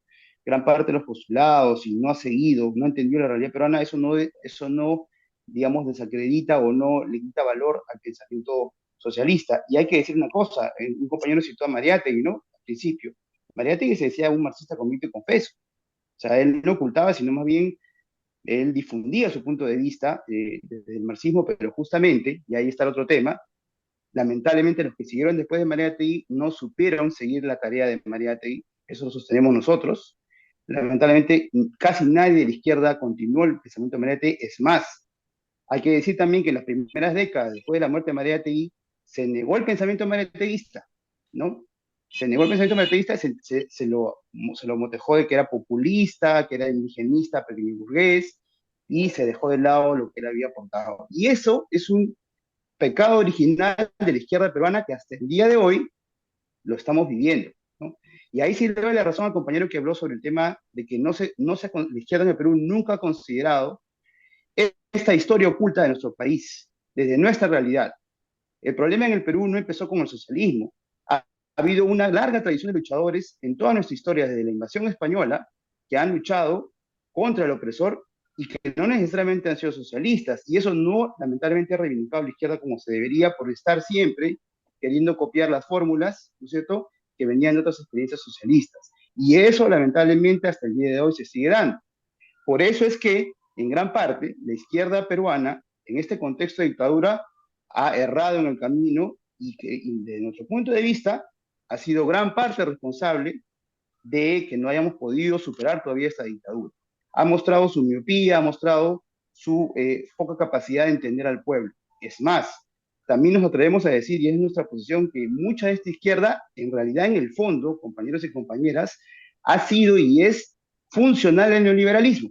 gran parte de los postulados y no ha seguido, no ha entendido la realidad peruana, eso no, digamos, desacredita o no le quita valor al pensamiento socialista. Y hay que decir una cosa, un compañero citó a Mariátegui, ¿no? Al principio. Mariátegui se decía un marxista convicto y confeso. O sea, él no ocultaba, sino más bien él difundía su punto de vista desde el marxismo, pero justamente, y ahí está el otro tema, lamentablemente los que siguieron después de Mariátegui no supieron seguir la tarea de Mariátegui, eso lo sostenemos nosotros. Lamentablemente casi nadie de la izquierda continuó el pensamiento de Mariátegui, es más, hay que decir también que en las primeras décadas, después de la muerte de Mariátegui, se negó el pensamiento mariáteguista, ¿no? Se negó el pensamiento mariáteguista, se lo motejó de que era populista, que era indigenista, pequeño burgués, y se dejó de lado lo que él había aportado. Y eso es un pecado original de la izquierda peruana que hasta el día de hoy lo estamos viviendo, ¿no? Y ahí sí le doy la razón al compañero que habló sobre el tema de que la izquierda en el Perú nunca ha considerado esta historia oculta de nuestro país, desde nuestra realidad. El problema en el Perú no empezó con el socialismo. Ha habido una larga tradición de luchadores en toda nuestra historia, desde la invasión española, que han luchado contra el opresor y que no necesariamente han sido socialistas. Y eso no, lamentablemente, ha reivindicado a la izquierda como se debería por estar siempre queriendo copiar las fórmulas, ¿no es cierto?, que venían de otras experiencias socialistas. Y eso, lamentablemente, hasta el día de hoy se sigue dando. Por eso es que, en gran parte, la izquierda peruana, en este contexto de dictadura, ha errado en el camino y desde nuestro punto de vista, ha sido gran parte responsable de que no hayamos podido superar todavía esta dictadura. Ha mostrado su miopía, ha mostrado su poca capacidad de entender al pueblo. Es más, también nos atrevemos a decir, y es nuestra posición, que mucha de esta izquierda, en realidad, en el fondo, compañeros y compañeras, ha sido y es funcional al neoliberalismo,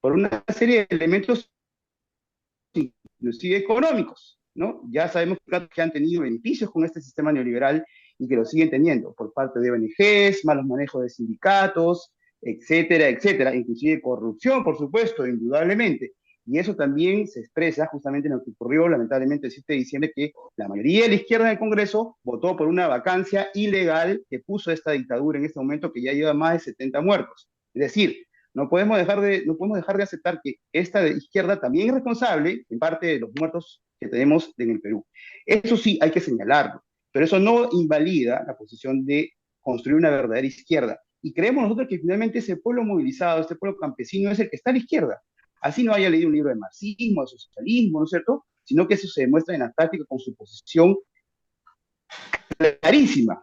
por una serie de elementos inclusive económicos, ¿no? Ya sabemos que han tenido beneficios con este sistema neoliberal y que lo siguen teniendo por parte de ONGs, malos manejos de sindicatos, etcétera, etcétera, inclusive corrupción, por supuesto, indudablemente. Y eso también se expresa justamente en lo que ocurrió, lamentablemente, el 7 de diciembre, que la mayoría de la izquierda en el Congreso votó por una vacancia ilegal que puso esta dictadura en este momento que ya lleva más de 70 muertos. Es decir, No podemos dejar de aceptar que esta de izquierda también es responsable, en parte, de los muertos que tenemos en el Perú. Eso sí, hay que señalarlo, pero eso no invalida la posición de construir una verdadera izquierda. Y creemos nosotros que finalmente ese pueblo movilizado, este pueblo campesino es el que está a la izquierda. Así no haya leído un libro de marxismo, de socialismo, ¿no es cierto? Sino que eso se demuestra en la práctica con su posición clarísima.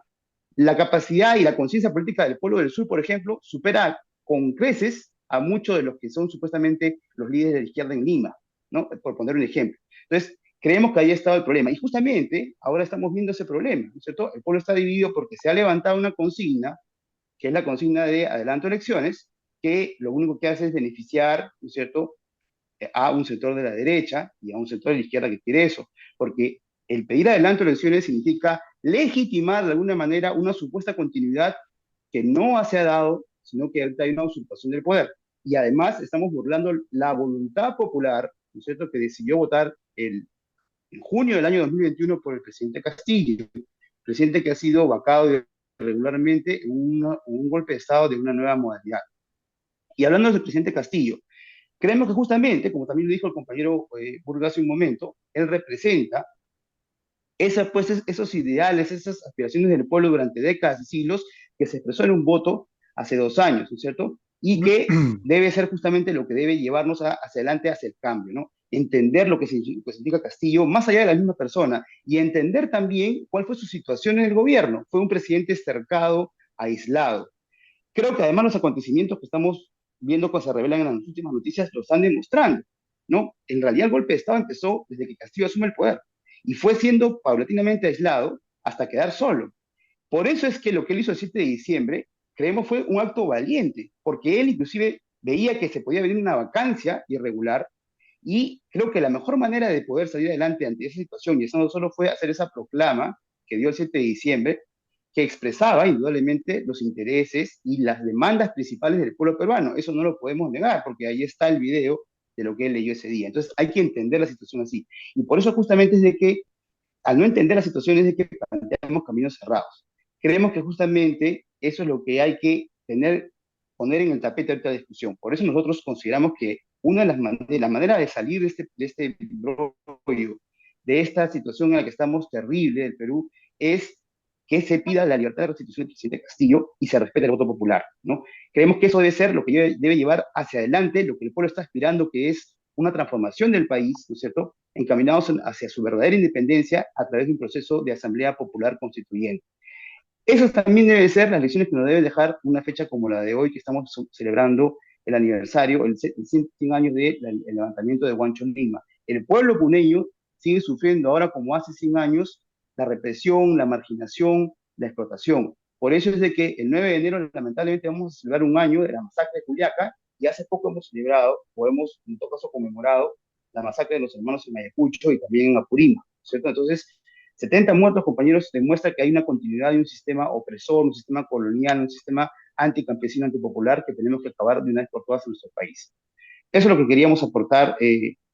La capacidad y la conciencia política del pueblo del sur, por ejemplo, supera con creces a muchos de los que son supuestamente los líderes de la izquierda en Lima, ¿no? Por poner un ejemplo. Entonces, creemos que ahí ha estado el problema. Y justamente ahora estamos viendo ese problema, ¿no es cierto? El pueblo está dividido porque se ha levantado una consigna, que es la consigna de adelanto elecciones, que lo único que hace es beneficiar, ¿no es cierto?, a un sector de la derecha y a un sector de la izquierda que quiere eso, porque el pedir adelanto de elecciones significa legitimar de alguna manera una supuesta continuidad que no se ha dado, sino que ahorita hay una usurpación del poder. Y además estamos burlando la voluntad popular, ¿no es cierto?, que decidió votar en junio del año 2021 por el presidente Castillo, presidente que ha sido vacado regularmente en un golpe de Estado de una nueva modalidad. Y hablando del presidente Castillo, creemos que justamente, como también lo dijo el compañero Burgas hace un momento, él representa esos ideales, esas aspiraciones del pueblo durante décadas y siglos que se expresó en un voto hace 2 años, ¿no es cierto? Y que debe ser justamente lo que debe llevarnos hacia adelante, hacia el cambio, ¿no? Entender lo que significa Castillo, más allá de la misma persona, y entender también cuál fue su situación en el gobierno. Fue un presidente estercado, aislado. Creo que además los acontecimientos que estamos viendo que se revelan en las últimas noticias lo están demostrando, ¿no? En realidad el golpe de Estado empezó desde que Castillo asume el poder y fue siendo paulatinamente aislado hasta quedar solo. Por eso es que lo que él hizo el 7 de diciembre, creemos, fue un acto valiente, porque él inclusive veía que se podía venir una vacancia irregular y creo que la mejor manera de poder salir adelante ante esa situación, y eso no solo fue hacer esa proclama que dio el 7 de diciembre, que expresaba indudablemente los intereses y las demandas principales del pueblo peruano. Eso no lo podemos negar, porque ahí está el video de lo que él leyó ese día. Entonces hay que entender la situación así. Y por eso justamente es de que, al no entender la situación, es de que planteamos caminos cerrados. Creemos que justamente eso es lo que hay que poner en el tapete de esta discusión. Por eso nosotros consideramos que una de las maneras de salir de este rollo, de esta situación en la que estamos terrible del Perú, es que se pida la libertad de restitución del presidente Castillo y se respete el voto popular, ¿no? Creemos que eso debe ser lo que debe llevar hacia adelante lo que el pueblo está aspirando, que es una transformación del país, ¿no es cierto?, encaminados hacia su verdadera independencia a través de un proceso de asamblea popular constituyente. Eso también debe ser las lecciones que nos debe dejar una fecha como la de hoy, que estamos celebrando el aniversario, el 100 años del levantamiento de Huancho Lima. El pueblo puneño sigue sufriendo ahora, como hace 100 años, la represión, la marginación, la explotación. Por eso es de que el 9 de enero, lamentablemente, vamos a celebrar un año de la masacre de Juliaca, y hace poco hemos celebrado, o hemos, en todo caso, conmemorado la masacre de los hermanos en Ayacucho y también en Apurímac, ¿cierto? Entonces, 70 muertos, compañeros, demuestra que hay una continuidad de un sistema opresor, un sistema colonial, un sistema anticampesino, antipopular, que tenemos que acabar de una vez por todas en nuestro país. Eso es lo que queríamos aportar,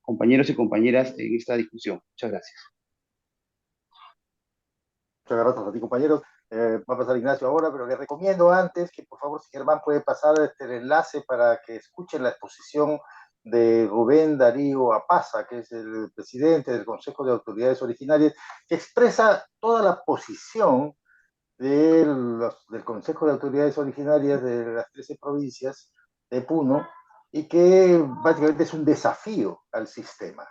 compañeros y compañeras, en esta discusión. Muchas gracias. Muchas gracias a ti, compañeros. Va a pasar Ignacio ahora, pero les recomiendo antes que, por favor, si Germán puede pasar el enlace para que escuchen la exposición de Rubén Darío Apaza, que es el presidente del Consejo de Autoridades Originarias, que expresa toda la posición del Consejo de Autoridades Originarias de las 13 provincias de Puno, y que básicamente es un desafío al sistema.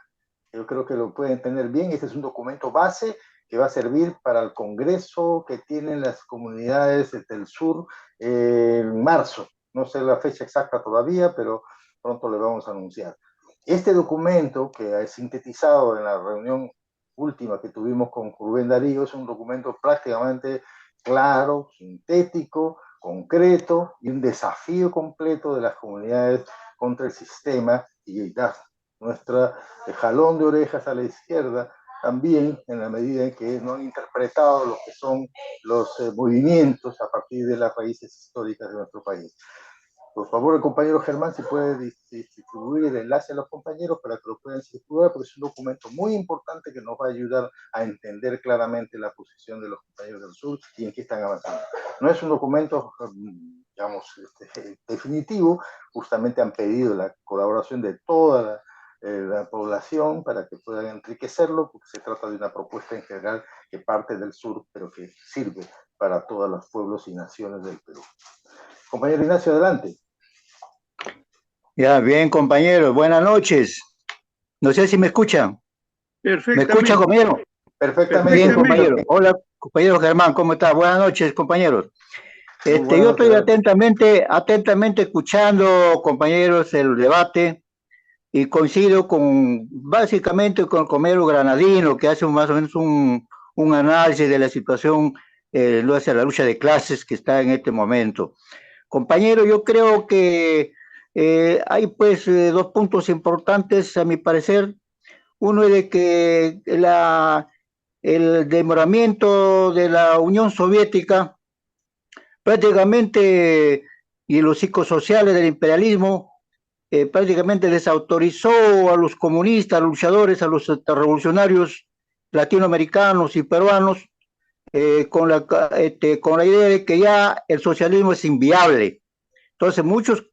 Yo creo que lo pueden entender bien. Este es un documento base que va a servir para el congreso que tienen las comunidades del sur en marzo. No sé la fecha exacta todavía, pero pronto le vamos a anunciar. Este documento, que es sintetizado en la reunión última que tuvimos con Rubén Darío, es un documento prácticamente claro, sintético, concreto, y un desafío completo de las comunidades contra el sistema, y nuestra jalón de orejas a la izquierda también, en la medida en que no han interpretado lo que son los movimientos a partir de las raíces históricas de nuestro país. Por favor, el compañero Germán, si puede distribuir el enlace a los compañeros para que lo puedan circular, porque es un documento muy importante que nos va a ayudar a entender claramente la posición de los compañeros del sur y en qué están avanzando. No es un documento, digamos, definitivo. Justamente han pedido la colaboración de toda la población para que puedan enriquecerlo, porque se trata de una propuesta en general que parte del sur, pero que sirve para todos los pueblos y naciones del Perú. Compañero Ignacio, adelante. Ya, bien, compañeros, buenas noches. No sé si me escuchan. ¿Me escuchan, compañero? Perfectamente. Bien, compañero. Hola, compañero Germán, ¿cómo está? Buenas noches, compañeros. Yo estoy atentamente escuchando, compañeros, el debate y coincido básicamente con el compañero Granadino, que hace más o menos un análisis de la situación, hacia la lucha de clases que está en este momento. Compañero, yo creo que hay pues dos puntos importantes a mi parecer. Uno es de que el demoramiento de la Unión Soviética prácticamente y los psicosociales del imperialismo prácticamente desautorizó a los comunistas, a los luchadores, a los revolucionarios latinoamericanos y peruanos con la idea de que ya el socialismo es inviable. Entonces muchos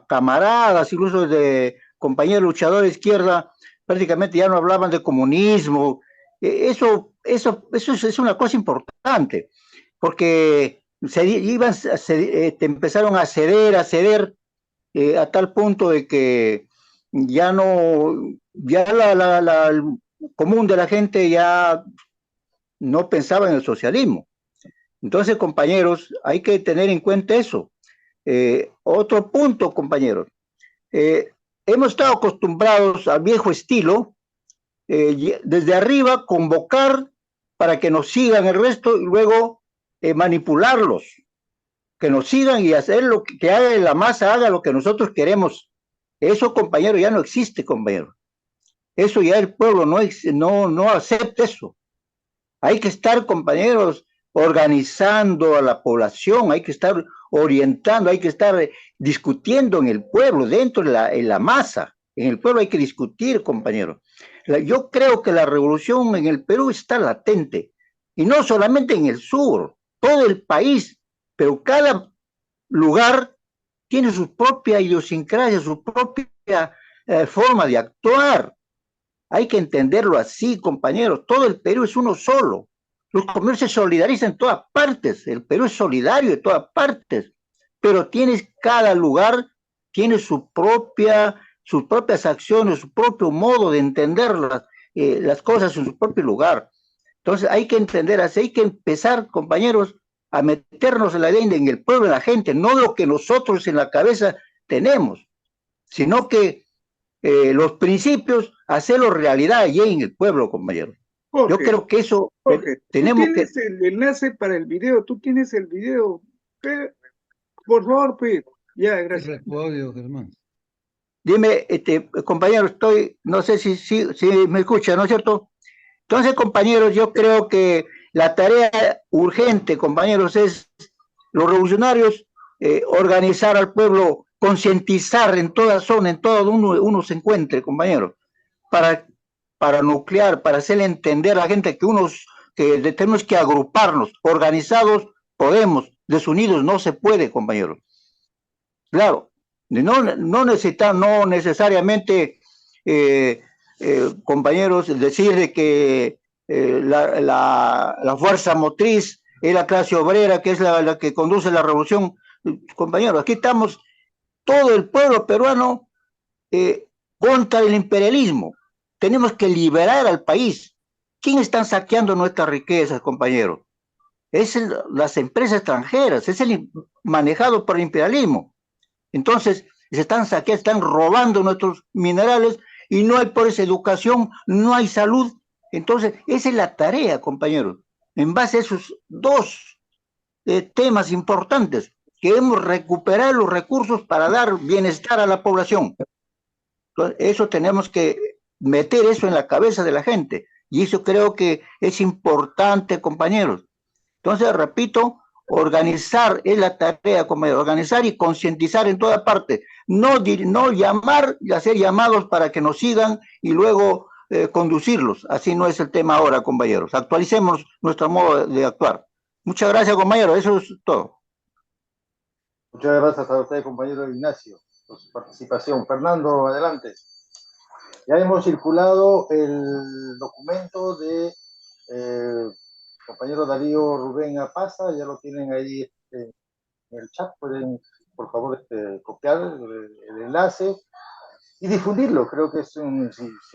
camaradas, incluso de compañeros luchadores de izquierda, prácticamente ya no hablaban de comunismo. Eso es una cosa importante, porque empezaron a ceder, a tal punto de que ya el común de la gente ya no pensaba en el socialismo. Entonces, compañeros, hay que tener en cuenta eso. Otro punto, compañeros. Hemos estado acostumbrados al viejo estilo, desde arriba convocar para que nos sigan el resto y luego manipularlos, que nos sigan y hacer lo que haga la masa, haga lo que nosotros queremos. Eso, compañero, ya no existe, compañero. Eso ya el pueblo no acepta eso. Hay que estar, compañeros, organizando a la población, hay que estar orientando, hay que estar discutiendo en el pueblo, dentro de la masa. En el pueblo hay que discutir, compañeros. Yo creo que la revolución en el Perú está latente, y no solamente en el sur, todo el país, pero cada lugar tiene su propia idiosincrasia, su propia forma de actuar. Hay que entenderlo así, compañeros. Todo el Perú es uno solo. Los comercios se solidarizan en todas partes. El Perú es solidario en todas partes. Pero cada lugar tiene sus propias acciones, su propio modo de entender las cosas en su propio lugar. Entonces hay que entender así, hay que empezar, compañeros, a meternos en la idea en el pueblo, en la gente, no lo que nosotros en la cabeza tenemos, sino que los principios, hacerlo realidad allí en el pueblo, compañero. Jorge, yo creo que eso Jorge, tenemos tú tienes el enlace para el video, tú tienes el video. Por favor, pues. Ya, gracias. Germán. Dime, compañero, no sé si me escucha, ¿no es cierto? Entonces, compañeros, yo creo que la tarea urgente, compañeros, es los revolucionarios organizar al pueblo, concientizar en toda zona, en todo uno se encuentre, compañeros, para nuclear, para hacerle entender a la gente que tenemos que agruparnos, organizados podemos, desunidos no se puede, compañeros. Claro, no necesariamente, compañeros, decir de que la fuerza motriz es la clase obrera, que es la que conduce la revolución. Compañeros, aquí estamos todo el pueblo peruano contra el imperialismo. Tenemos que liberar al país. ¿Quién están saqueando nuestras riquezas, compañeros? Las empresas extranjeras, es el manejado por el imperialismo. Entonces, se están saqueando, están robando nuestros minerales y no hay por esa educación, no hay salud. Entonces, esa es la tarea, compañeros. En base a esos dos temas importantes, queremos recuperar los recursos para dar bienestar a la población. Entonces, eso tenemos que meter eso en la cabeza de la gente. Y eso creo que es importante, compañeros. Entonces, repito, organizar es la tarea, compañeros, organizar y concientizar en toda parte. No llamar y hacer llamados para que nos sigan y luego conducirlos. Así no es el tema ahora, compañeros. Actualicemos nuestro modo de actuar. Muchas gracias, compañero. Eso es todo. Muchas gracias a usted, compañero Ignacio, por su participación. Fernando, adelante. Ya hemos circulado el documento de compañero Darío Rubén Apaza, ya lo tienen ahí en el chat, pueden por favor copiar el enlace y difundirlo. Creo que es si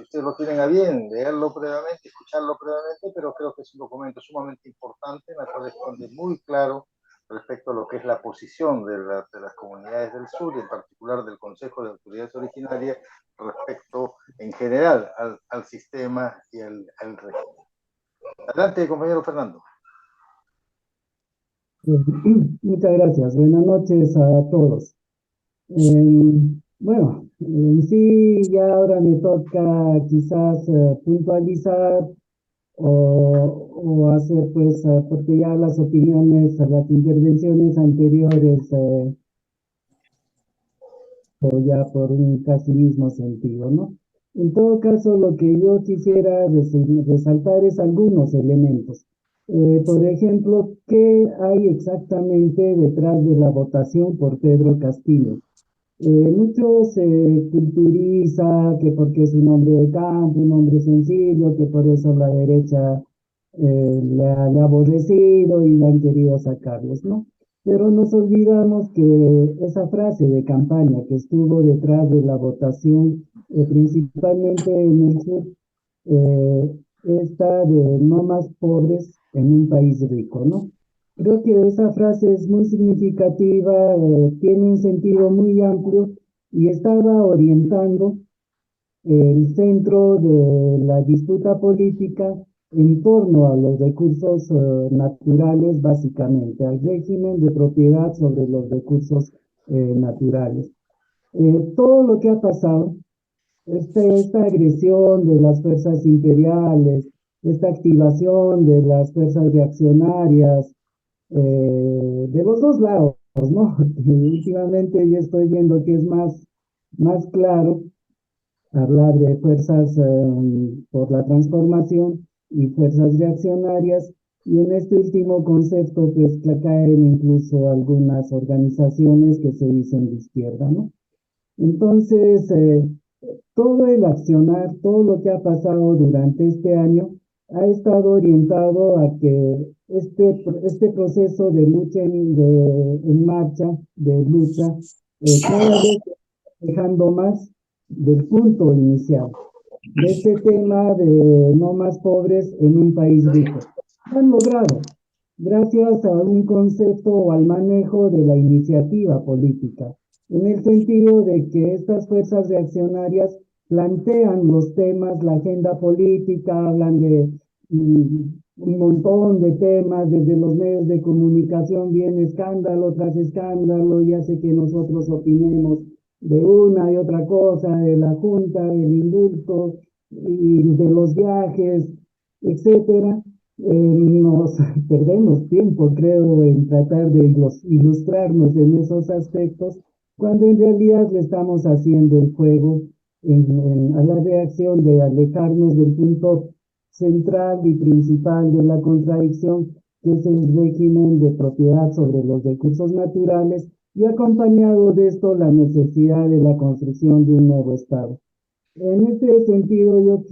ustedes lo tienen a bien, leerlo previamente, escucharlo previamente, pero creo que es un documento sumamente importante, me corresponde muy claro respecto a lo que es la posición de las comunidades del sur y en particular del Consejo de Autoridades Originarias respecto en general al sistema y al régimen. Adelante, compañero Fernando. Muchas gracias. Buenas noches a todos. Bueno, en sí ya ahora me toca quizás puntualizar o hacer pues, porque ya las opiniones, las intervenciones anteriores, o ya por un casi mismo sentido, ¿no? En todo caso, lo que yo quisiera resaltar es algunos elementos. Por ejemplo, ¿qué hay exactamente detrás de la votación por Pedro Castillo? Mucho se culturiza que porque es un hombre de campo, un hombre sencillo, que por eso la derecha le ha aborrecido y le han querido sacarlos, ¿no? Pero nos olvidamos que esa frase de campaña que estuvo detrás de la votación, principalmente en el sur, esta de no más pobres en un país rico, ¿no? Creo que esa frase es muy significativa, tiene un sentido muy amplio y estaba orientando el centro de la disputa política en torno a los recursos naturales, básicamente, al régimen de propiedad sobre los recursos naturales. Todo lo que ha pasado, esta agresión de las fuerzas imperiales, esta activación de las fuerzas reaccionarias, de los dos lados, ¿no? Últimamente yo estoy viendo que es más claro hablar de fuerzas por la transformación y fuerzas reaccionarias, y en este último concepto pues caen incluso algunas organizaciones que se dicen de izquierda, ¿no? Entonces, todo el accionar, todo lo que ha pasado durante este año ha estado orientado a que este proceso de lucha en marcha, de lucha, cada vez dejando más del punto inicial, de este tema de no más pobres en un país rico. Lo han logrado gracias a un concepto o al manejo de la iniciativa política, en el sentido de que estas fuerzas reaccionarias plantean los temas, la agenda política, hablan de un montón de temas, desde los medios de comunicación viene escándalo tras escándalo, ya sé que nosotros opinemos de una y otra cosa, de la Junta, del indulto y de los viajes, etcétera. Nos perdemos tiempo, creo, en tratar de ilustrarnos en esos aspectos, cuando en realidad le estamos haciendo el juego a la reacción de alejarnos del punto central y principal de la contradicción, que es el régimen de propiedad sobre los recursos naturales, y acompañado de esto la necesidad de la construcción de un nuevo Estado. En este sentido, yo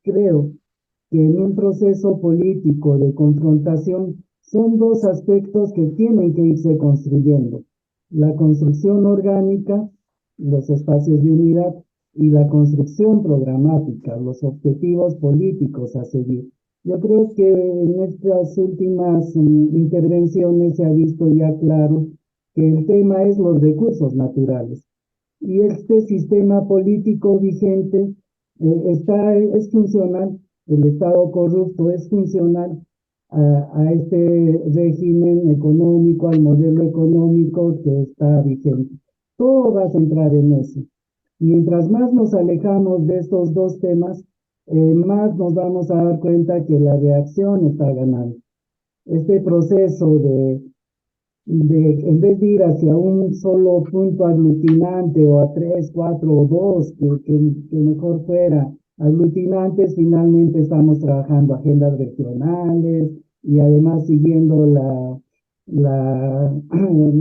creo que en un proceso político de confrontación son dos aspectos que tienen que irse construyendo: la construcción orgánica, los espacios de unidad, y la construcción programática, los objetivos políticos a seguir. Yo creo que en estas últimas intervenciones se ha visto ya claro que el tema es los recursos naturales. Y este sistema político vigente es funcional, el Estado corrupto es funcional a este régimen económico, al modelo económico que está vigente. Todo va a centrar en eso. Mientras más nos alejamos de estos dos temas, más nos vamos a dar cuenta que la reacción está ganando. Este proceso en vez de ir hacia un solo punto aglutinante o a 3, 4 o 2, que mejor fuera aglutinantes, finalmente estamos trabajando agendas regionales, y además siguiendo la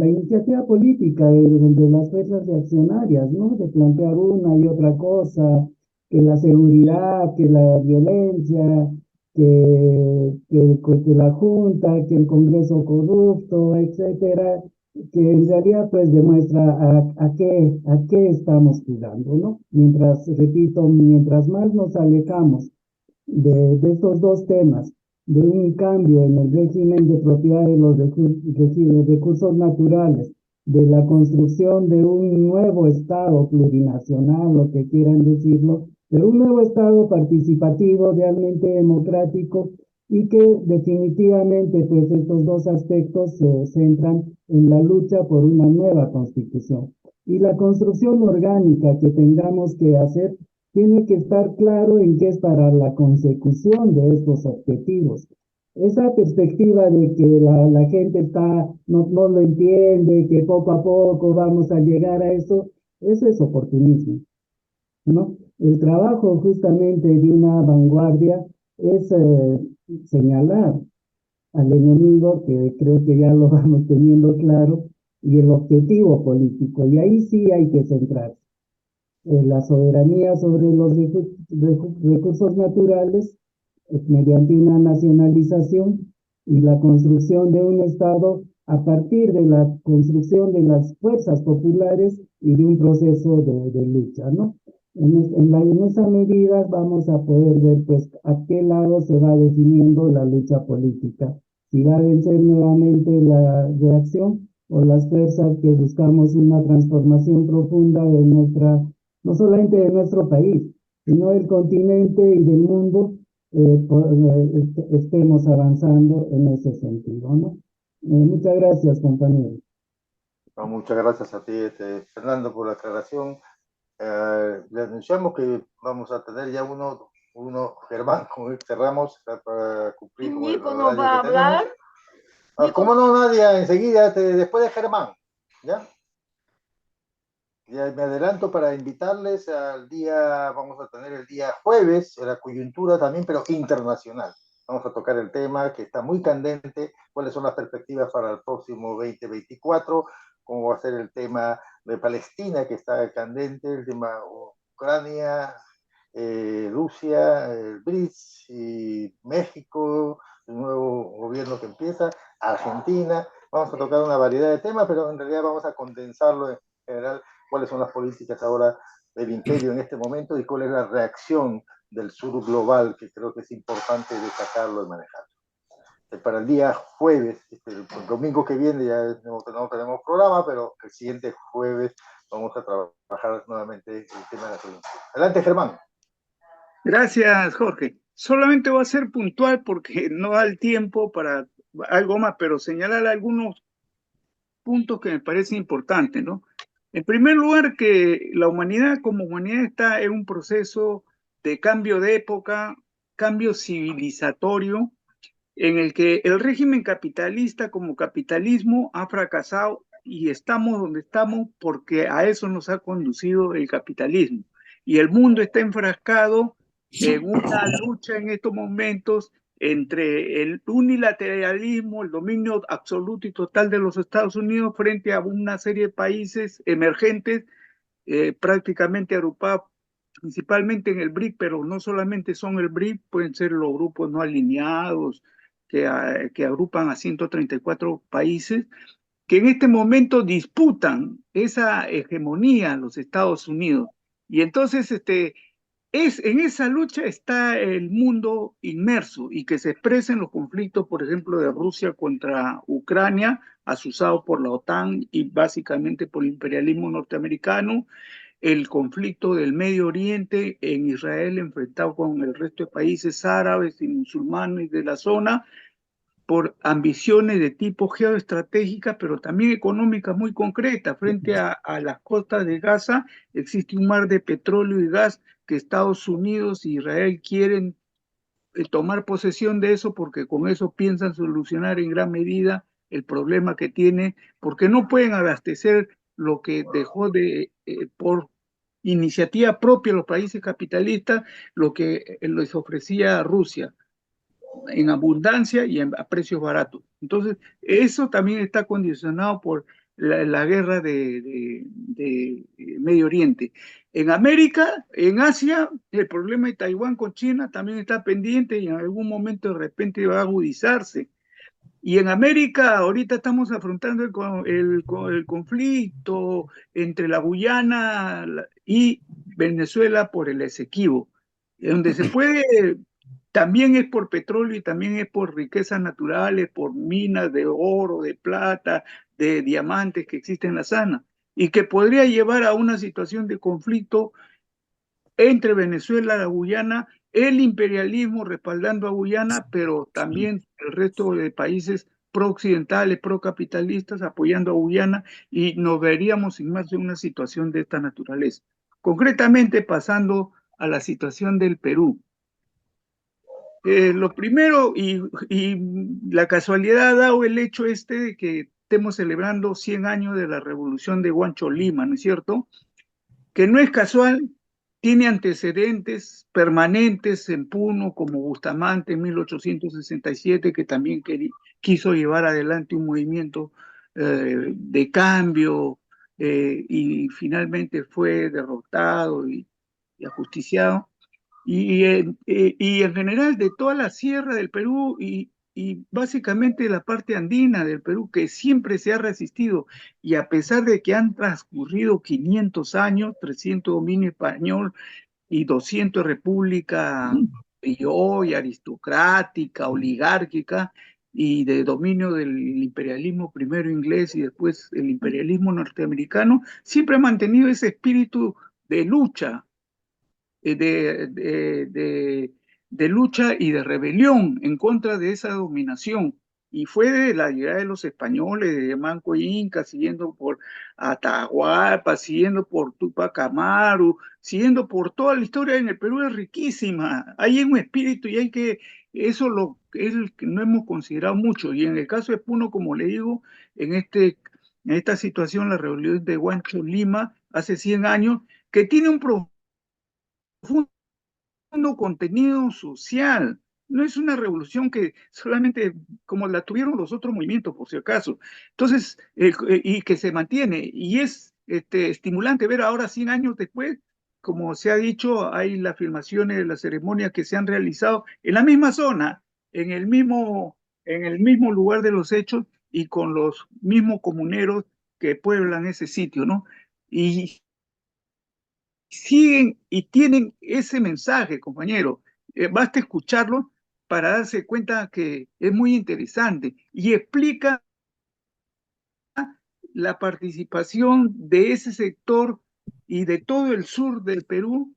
iniciativa política de las fuerzas reaccionarias, ¿no? De plantear una y otra cosa, que la seguridad, que la violencia, que la Junta, que el Congreso corrupto, etcétera, que en realidad pues demuestra a qué estamos jugando, ¿no? Mientras, repito, mientras más nos alejamos de estos dos temas, de un cambio en el régimen de propiedad de los recursos naturales, de la construcción de un nuevo Estado plurinacional, lo que quieran decirlo, de un nuevo Estado participativo, realmente democrático, y que definitivamente pues estos dos aspectos se centran en la lucha por una nueva constitución. Y la construcción orgánica que tengamos que hacer tiene que estar claro en qué es para la consecución de estos objetivos. Esa perspectiva de que la gente no lo entiende, que poco a poco vamos a llegar a eso es oportunismo, ¿no? El trabajo justamente de una vanguardia es señalar al enemigo, que creo que ya lo vamos teniendo claro, y el objetivo político, y ahí sí hay que centrarse. La soberanía sobre los recursos naturales mediante una nacionalización y la construcción de un Estado a partir de la construcción de las fuerzas populares y de un proceso de lucha, ¿no? En esa medida vamos a poder ver pues a qué lado se va definiendo la lucha política, si va a vencer nuevamente la reacción o las fuerzas que buscamos una transformación profunda de no solamente de nuestro país, sino del continente y del mundo, estemos avanzando en ese sentido, ¿no? Muchas gracias, compañeros. No, muchas gracias a ti, Fernando, por la aclaración. Le anunciamos que vamos a tener ya Germán, con este cerramos para cumplir con el Nico no horario va a que tenemos. hablar. ¿Cómo no, Nadia? Enseguida, después de Germán, ¿ya? Ya me adelanto para invitarles vamos a tener el día jueves, la coyuntura también, pero internacional. Vamos a tocar el tema que está muy candente, cuáles son las perspectivas para el próximo 2024, cómo va a ser el tema de Palestina, que está candente, el tema Ucrania, Rusia, el BRICS, y México, el nuevo gobierno que empieza, Argentina. Vamos a tocar una variedad de temas, pero en realidad vamos a condensarlo en general, cuáles son las políticas ahora del imperio en este momento y cuál es la reacción del sur global, que creo que es importante destacarlo y manejarlo. Para el día jueves, el domingo que viene ya no tenemos programa, pero el siguiente jueves vamos a trabajar nuevamente el tema de la coyuntura. Adelante, Germán. Gracias, Jorge. Solamente voy a ser puntual porque no da el tiempo para algo más, pero señalar algunos puntos que me parecen importantes, ¿no? En primer lugar, que la humanidad como humanidad está en un proceso de cambio de época, cambio civilizatorio, en el que el régimen capitalista como capitalismo ha fracasado y estamos donde estamos porque a eso nos ha conducido el capitalismo. Y el mundo está enfrascado en una lucha en estos momentos entre el unilateralismo, el dominio absoluto y total de los Estados Unidos frente a una serie de países emergentes, prácticamente agrupados principalmente en el BRIC, pero no solamente son el BRIC, pueden ser los grupos no alineados que agrupan a 134 países, que en este momento disputan esa hegemonía los Estados Unidos. Y entonces en esa lucha está el mundo inmerso y que se expresa en los conflictos, por ejemplo, de Rusia contra Ucrania, asusado por la OTAN y básicamente por el imperialismo norteamericano, el conflicto del Medio Oriente en Israel enfrentado con el resto de países árabes y musulmanes de la zona por ambiciones de tipo geoestratégica, pero también económica muy concreta. Frente a las costas de Gaza existe un mar de petróleo y gas que Estados Unidos y Israel quieren tomar posesión de eso porque con eso piensan solucionar en gran medida el problema que tiene, porque no pueden abastecer lo que dejó por iniciativa propia los países capitalistas, lo que les ofrecía Rusia. en abundancia y a precios baratos. Entonces, eso también está condicionado por la guerra de Medio Oriente. En América, en Asia, el problema de Taiwán con China también está pendiente y en algún momento de repente va a agudizarse. Y en América ahorita estamos afrontando el conflicto entre la Guyana y Venezuela por el Esequibo, donde se puede, también es por petróleo y también es por riquezas naturales, por minas de oro, de plata, de diamantes que existen en la zona, y que podría llevar a una situación de conflicto entre Venezuela y la Guyana, el imperialismo respaldando a Guyana, pero también el resto de países pro-occidentales, pro-capitalistas apoyando a Guyana, y nos veríamos inmersos en una situación de esta naturaleza. Concretamente, pasando a la situación del Perú. Lo primero, y la casualidad ha dado el hecho este de que estemos celebrando 100 años de la revolución de Huancho Lima, ¿no es cierto? Que no es casual, tiene antecedentes permanentes en Puno, como Bustamante en 1867, que también quiso llevar adelante un movimiento de cambio y finalmente fue derrotado y ajusticiado. Y en general de toda la sierra del Perú y básicamente la parte andina del Perú, que siempre se ha resistido, y a pesar de que han transcurrido 500 años, 300 dominio español y 200 república y hoy aristocrática, oligárquica, y de dominio del imperialismo primero inglés y después el imperialismo norteamericano, siempre ha mantenido ese espíritu de lucha de lucha y de rebelión en contra de esa dominación. Y fue de la llegada de los españoles, de Manco y Inca, siguiendo por Atahualpa, siguiendo por Tupac Amaru, siguiendo por toda la historia en el Perú, es riquísima. Hay un espíritu y hay que, eso es el que no hemos considerado mucho. Y en el caso de Puno, como le digo, en esta situación, la rebelión de Huancho Lima, hace 100 años, que tiene un profundo contenido social. No es una revolución que solamente como la tuvieron los otros movimientos, por si acaso. Entonces, y que se mantiene. Y es estimulante ver ahora, 100 años después, como se ha dicho, hay las filmaciones de las ceremonias que se han realizado en la misma zona, en el mismo lugar de los hechos y con los mismos comuneros que pueblan ese sitio, ¿no? Y siguen y tienen ese mensaje, compañero. Basta escucharlo para darse cuenta que es muy interesante y explica la participación de ese sector y de todo el sur del Perú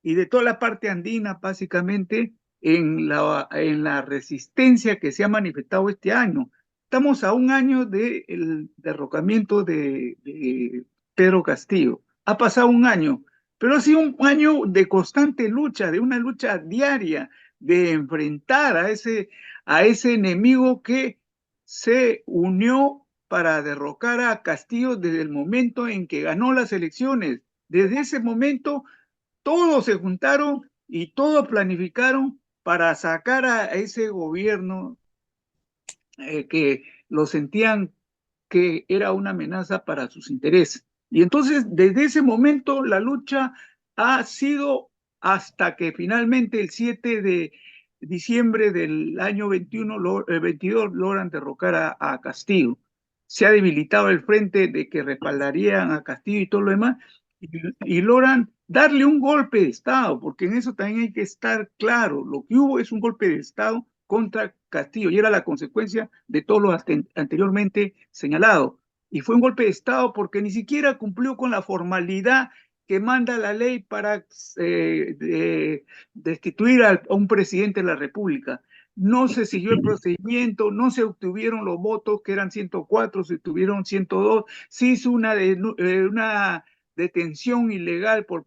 y de toda la parte andina, básicamente, en la resistencia que se ha manifestado este año. Estamos a un año del derrocamiento de Pedro Castillo. Ha pasado un año, pero ha sido un año de constante lucha, de una lucha diaria, de enfrentar a ese enemigo que se unió para derrocar a Castillo desde el momento en que ganó las elecciones. Desde ese momento todos se juntaron y todos planificaron para sacar a ese gobierno que lo sentían que era una amenaza para sus intereses. Y entonces, desde ese momento, la lucha ha sido hasta que finalmente el 7 de diciembre del año 22 logran derrocar a Castillo. Se ha debilitado el frente de que respaldarían a Castillo y todo lo demás, y logran darle un golpe de Estado, porque en eso también hay que estar claro. Lo que hubo es un golpe de Estado contra Castillo y era la consecuencia de todo lo anteriormente señalado. Y fue un golpe de Estado porque ni siquiera cumplió con la formalidad que manda la ley para destituir a un presidente de la República. No se siguió el procedimiento, no se obtuvieron los votos, que eran 104, se obtuvieron 102, se hizo una detención ilegal por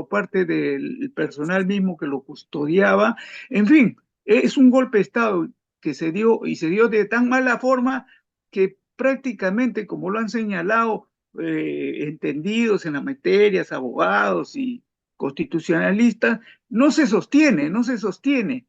parte del personal mismo que lo custodiaba. En fin, es un golpe de Estado que se dio y se dio de tan mala forma que prácticamente, como lo han señalado entendidos en las materias, abogados y constitucionalistas, no se sostiene.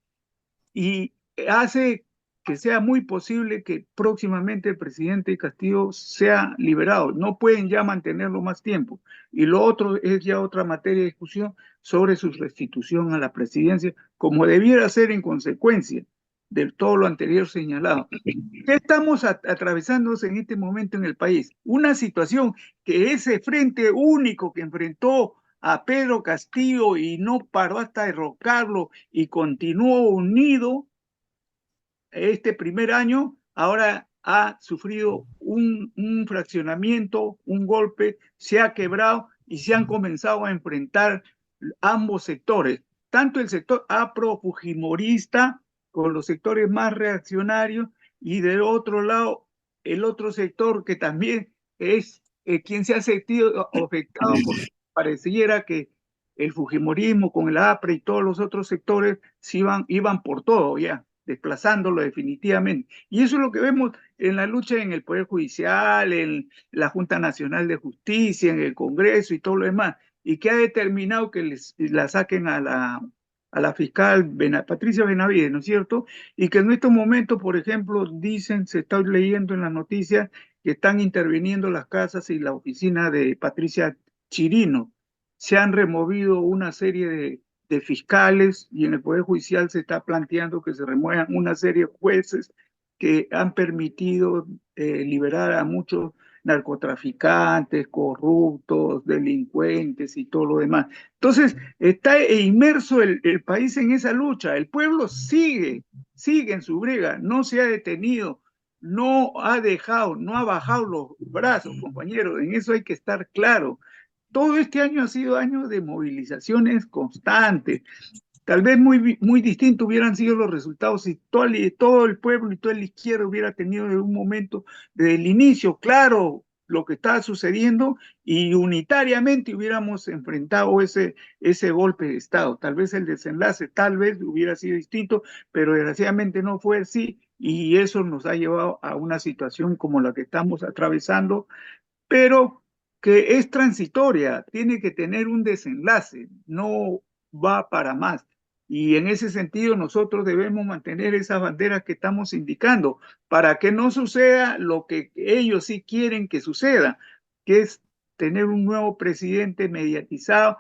y hace que sea muy posible que próximamente el presidente Castillo sea liberado. No pueden ya mantenerlo más tiempo. Y lo otro es ya otra materia de discusión sobre su restitución a la presidencia, como debiera ser en consecuencia de todo lo anterior señalado. ¿Qué estamos atravesando en este momento en el país? Una situación que ese frente único que enfrentó a Pedro Castillo y no paró hasta derrocarlo y continuó unido este primer año, ahora ha sufrido un fraccionamiento, un golpe, se ha quebrado y se han comenzado a enfrentar ambos sectores, tanto el sector afro-fujimorista con los sectores más reaccionarios y del otro lado el otro sector que también es quien se ha sentido afectado porque pareciera que el fujimorismo con el APRE y todos los otros sectores iban por todo ya, desplazándolo definitivamente. Y eso es lo que vemos en la lucha en el Poder Judicial, en la Junta Nacional de Justicia, en el Congreso y todo lo demás, y que ha determinado que la saquen a la fiscal Patricia Benavides, ¿no es cierto? Y que en estos momentos, por ejemplo, dicen, se está leyendo en las noticias, que están interviniendo las casas y la oficina de Patricia Chirino. Se han removido una serie de fiscales y en el Poder Judicial se está planteando que se remuevan una serie de jueces que han permitido liberar a muchos narcotraficantes, corruptos, delincuentes y todo lo demás. Entonces, está inmerso el país en esa lucha. El pueblo sigue en su brega, no se ha detenido, no ha dejado, no ha bajado los brazos, compañeros. En eso hay que estar claro. Todo este año ha sido año de movilizaciones constantes. Tal vez muy distintos hubieran sido los resultados si todo el pueblo y toda la izquierda hubiera tenido en un momento desde el inicio claro lo que estaba sucediendo y unitariamente hubiéramos enfrentado ese golpe de Estado. Tal vez el desenlace, tal vez hubiera sido distinto, pero desgraciadamente no fue así y eso nos ha llevado a una situación como la que estamos atravesando, pero que es transitoria, tiene que tener un desenlace, no va para más. Y en ese sentido nosotros debemos mantener esas banderas que estamos indicando para que no suceda lo que ellos sí quieren que suceda, que es tener un nuevo presidente mediatizado,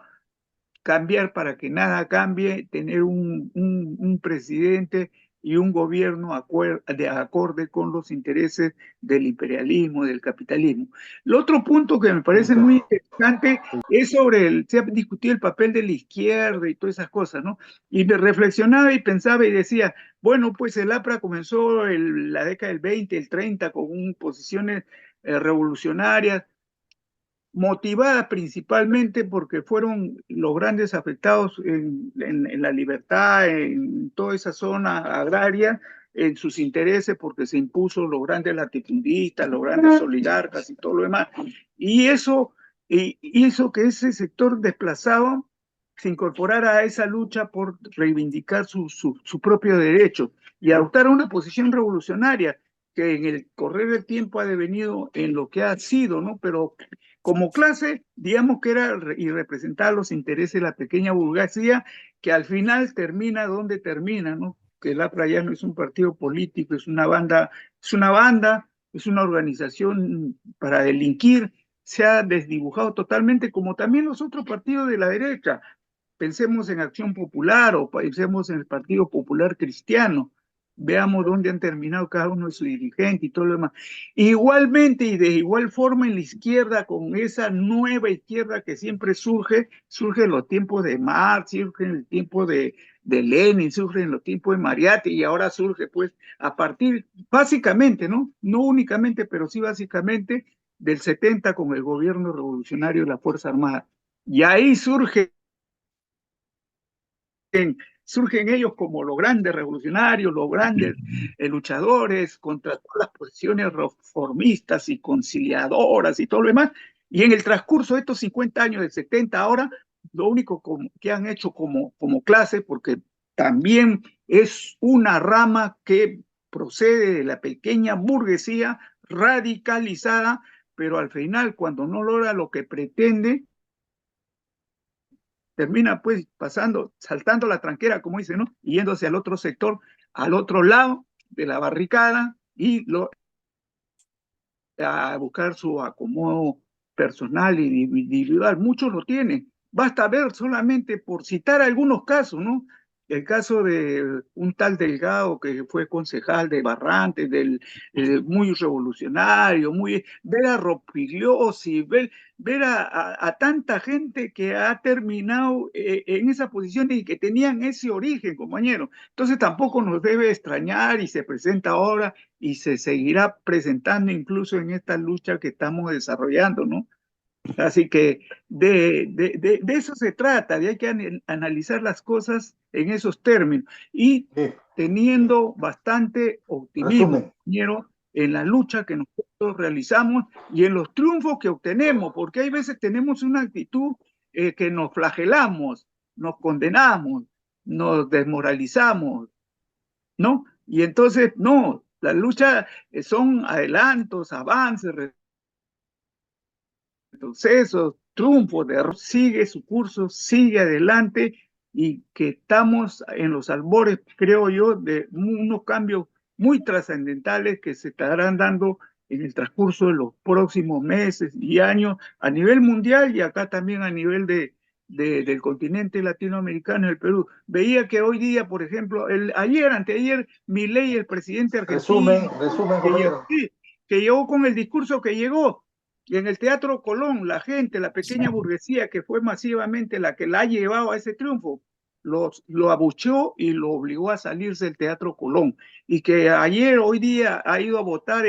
cambiar para que nada cambie, tener un presidente y un gobierno acorde con los intereses del imperialismo, del capitalismo. El otro punto que me parece muy interesante es se ha discutido el papel de la izquierda y todas esas cosas, ¿no? Y me reflexionaba y pensaba y decía, bueno, pues el APRA comenzó la década del 20, el 30 con posiciones revolucionarias, motivada principalmente porque fueron los grandes afectados en la libertad, en toda esa zona agraria, en sus intereses, porque se impuso los grandes latifundistas, los grandes oligarcas y todo lo demás. Y eso hizo que ese sector desplazado se incorporara a esa lucha por reivindicar su propio derecho y adoptar una posición revolucionaria que en el correr del tiempo ha devenido en lo que ha sido, ¿no? Pero como clase, digamos que era y representaba los intereses de la pequeña burguesía, que al final termina donde termina, ¿no? Que el APRA ya no es un partido político, es una banda, es una organización para delinquir, se ha desdibujado totalmente, como también los otros partidos de la derecha. Pensemos en Acción Popular o pensemos en el Partido Popular Cristiano. Veamos dónde han terminado cada uno de sus dirigentes y todo lo demás. Igualmente y de igual forma en la izquierda, con esa nueva izquierda que siempre surge en los tiempos de Marx, surge en el tiempo de Lenin, surge en los tiempos de Mariátegui y ahora surge pues a partir, básicamente, ¿no? No únicamente, pero sí básicamente del 70 con el gobierno revolucionario de la Fuerza Armada. Y ahí surgen ellos como los grandes revolucionarios, los grandes luchadores contra todas las posiciones reformistas y conciliadoras y todo lo demás. Y en el transcurso de estos 50 años, del 70 ahora, lo único que han hecho como clase, porque también es una rama que procede de la pequeña burguesía radicalizada, pero al final, cuando no logra lo que pretende, termina pues saltando la tranquera, como dice, ¿no? Y yéndose al otro sector al otro lado de la barricada y a buscar su acomodo personal y individual. Muchos lo tienen. Basta ver solamente por citar algunos casos, ¿no? El caso de un tal Delgado que fue concejal de Barrantes, muy revolucionario, ver a Rospigliosi, ver a tanta gente que ha terminado en esa posición y que tenían ese origen, compañero. Entonces tampoco nos debe extrañar y se presenta ahora y se seguirá presentando incluso en esta lucha que estamos desarrollando, ¿no? Así que de eso se trata, de hay que analizar las cosas en esos términos y Sí. teniendo bastante optimismo, Resumen. compañero, en la lucha que nosotros realizamos y en los triunfos que obtenemos, porque hay veces tenemos una actitud que nos flagelamos, nos condenamos, nos desmoralizamos, ¿no? Y entonces, no, la lucha son adelantos, avances, retrocesos, triunfos, sigue su curso, sigue adelante y que estamos en los albores, creo yo, de unos cambios muy trascendentales que se estarán dando en el transcurso de los próximos meses y años a nivel mundial y acá también a nivel del continente latinoamericano, el Perú. Veía que hoy día, por ejemplo, anteayer, Milei, el presidente argentino, Resumen, compañero. que llegó con el discurso que llegó, y en el Teatro Colón, la gente, la pequeña burguesía, que fue masivamente la que la ha llevado a ese triunfo, lo abucheó y lo obligó a salirse del Teatro Colón. Y que hoy día, ha ido a votar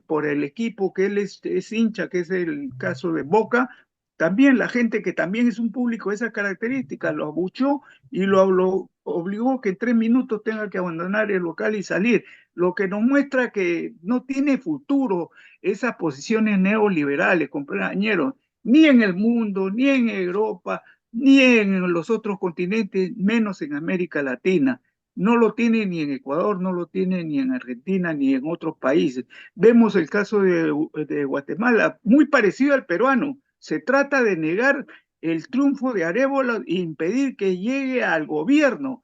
por el equipo que él es hincha, que es el caso de Boca. También la gente que también es un público de esa característica, lo abuchó y lo obligó que en 3 minutos tenga que abandonar el local y salir. Lo que nos muestra que no tiene futuro esas posiciones neoliberales, compañeros, ni en el mundo, ni en Europa, ni en los otros continentes, menos en América Latina. No lo tiene ni en Ecuador, no lo tiene ni en Argentina, ni en otros países. Vemos el caso de Guatemala, muy parecido al peruano. Se trata de negar el triunfo de Arébola e impedir que llegue al gobierno.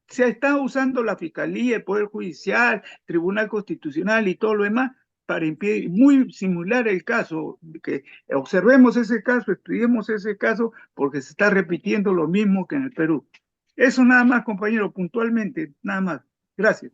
Se está usando la Fiscalía, el Poder Judicial, Tribunal Constitucional y todo lo demás para impedir, muy similar el caso, que observemos ese caso, estudiemos ese caso, porque se está repitiendo lo mismo que en el Perú. Eso nada más, compañero, puntualmente, nada más. Gracias.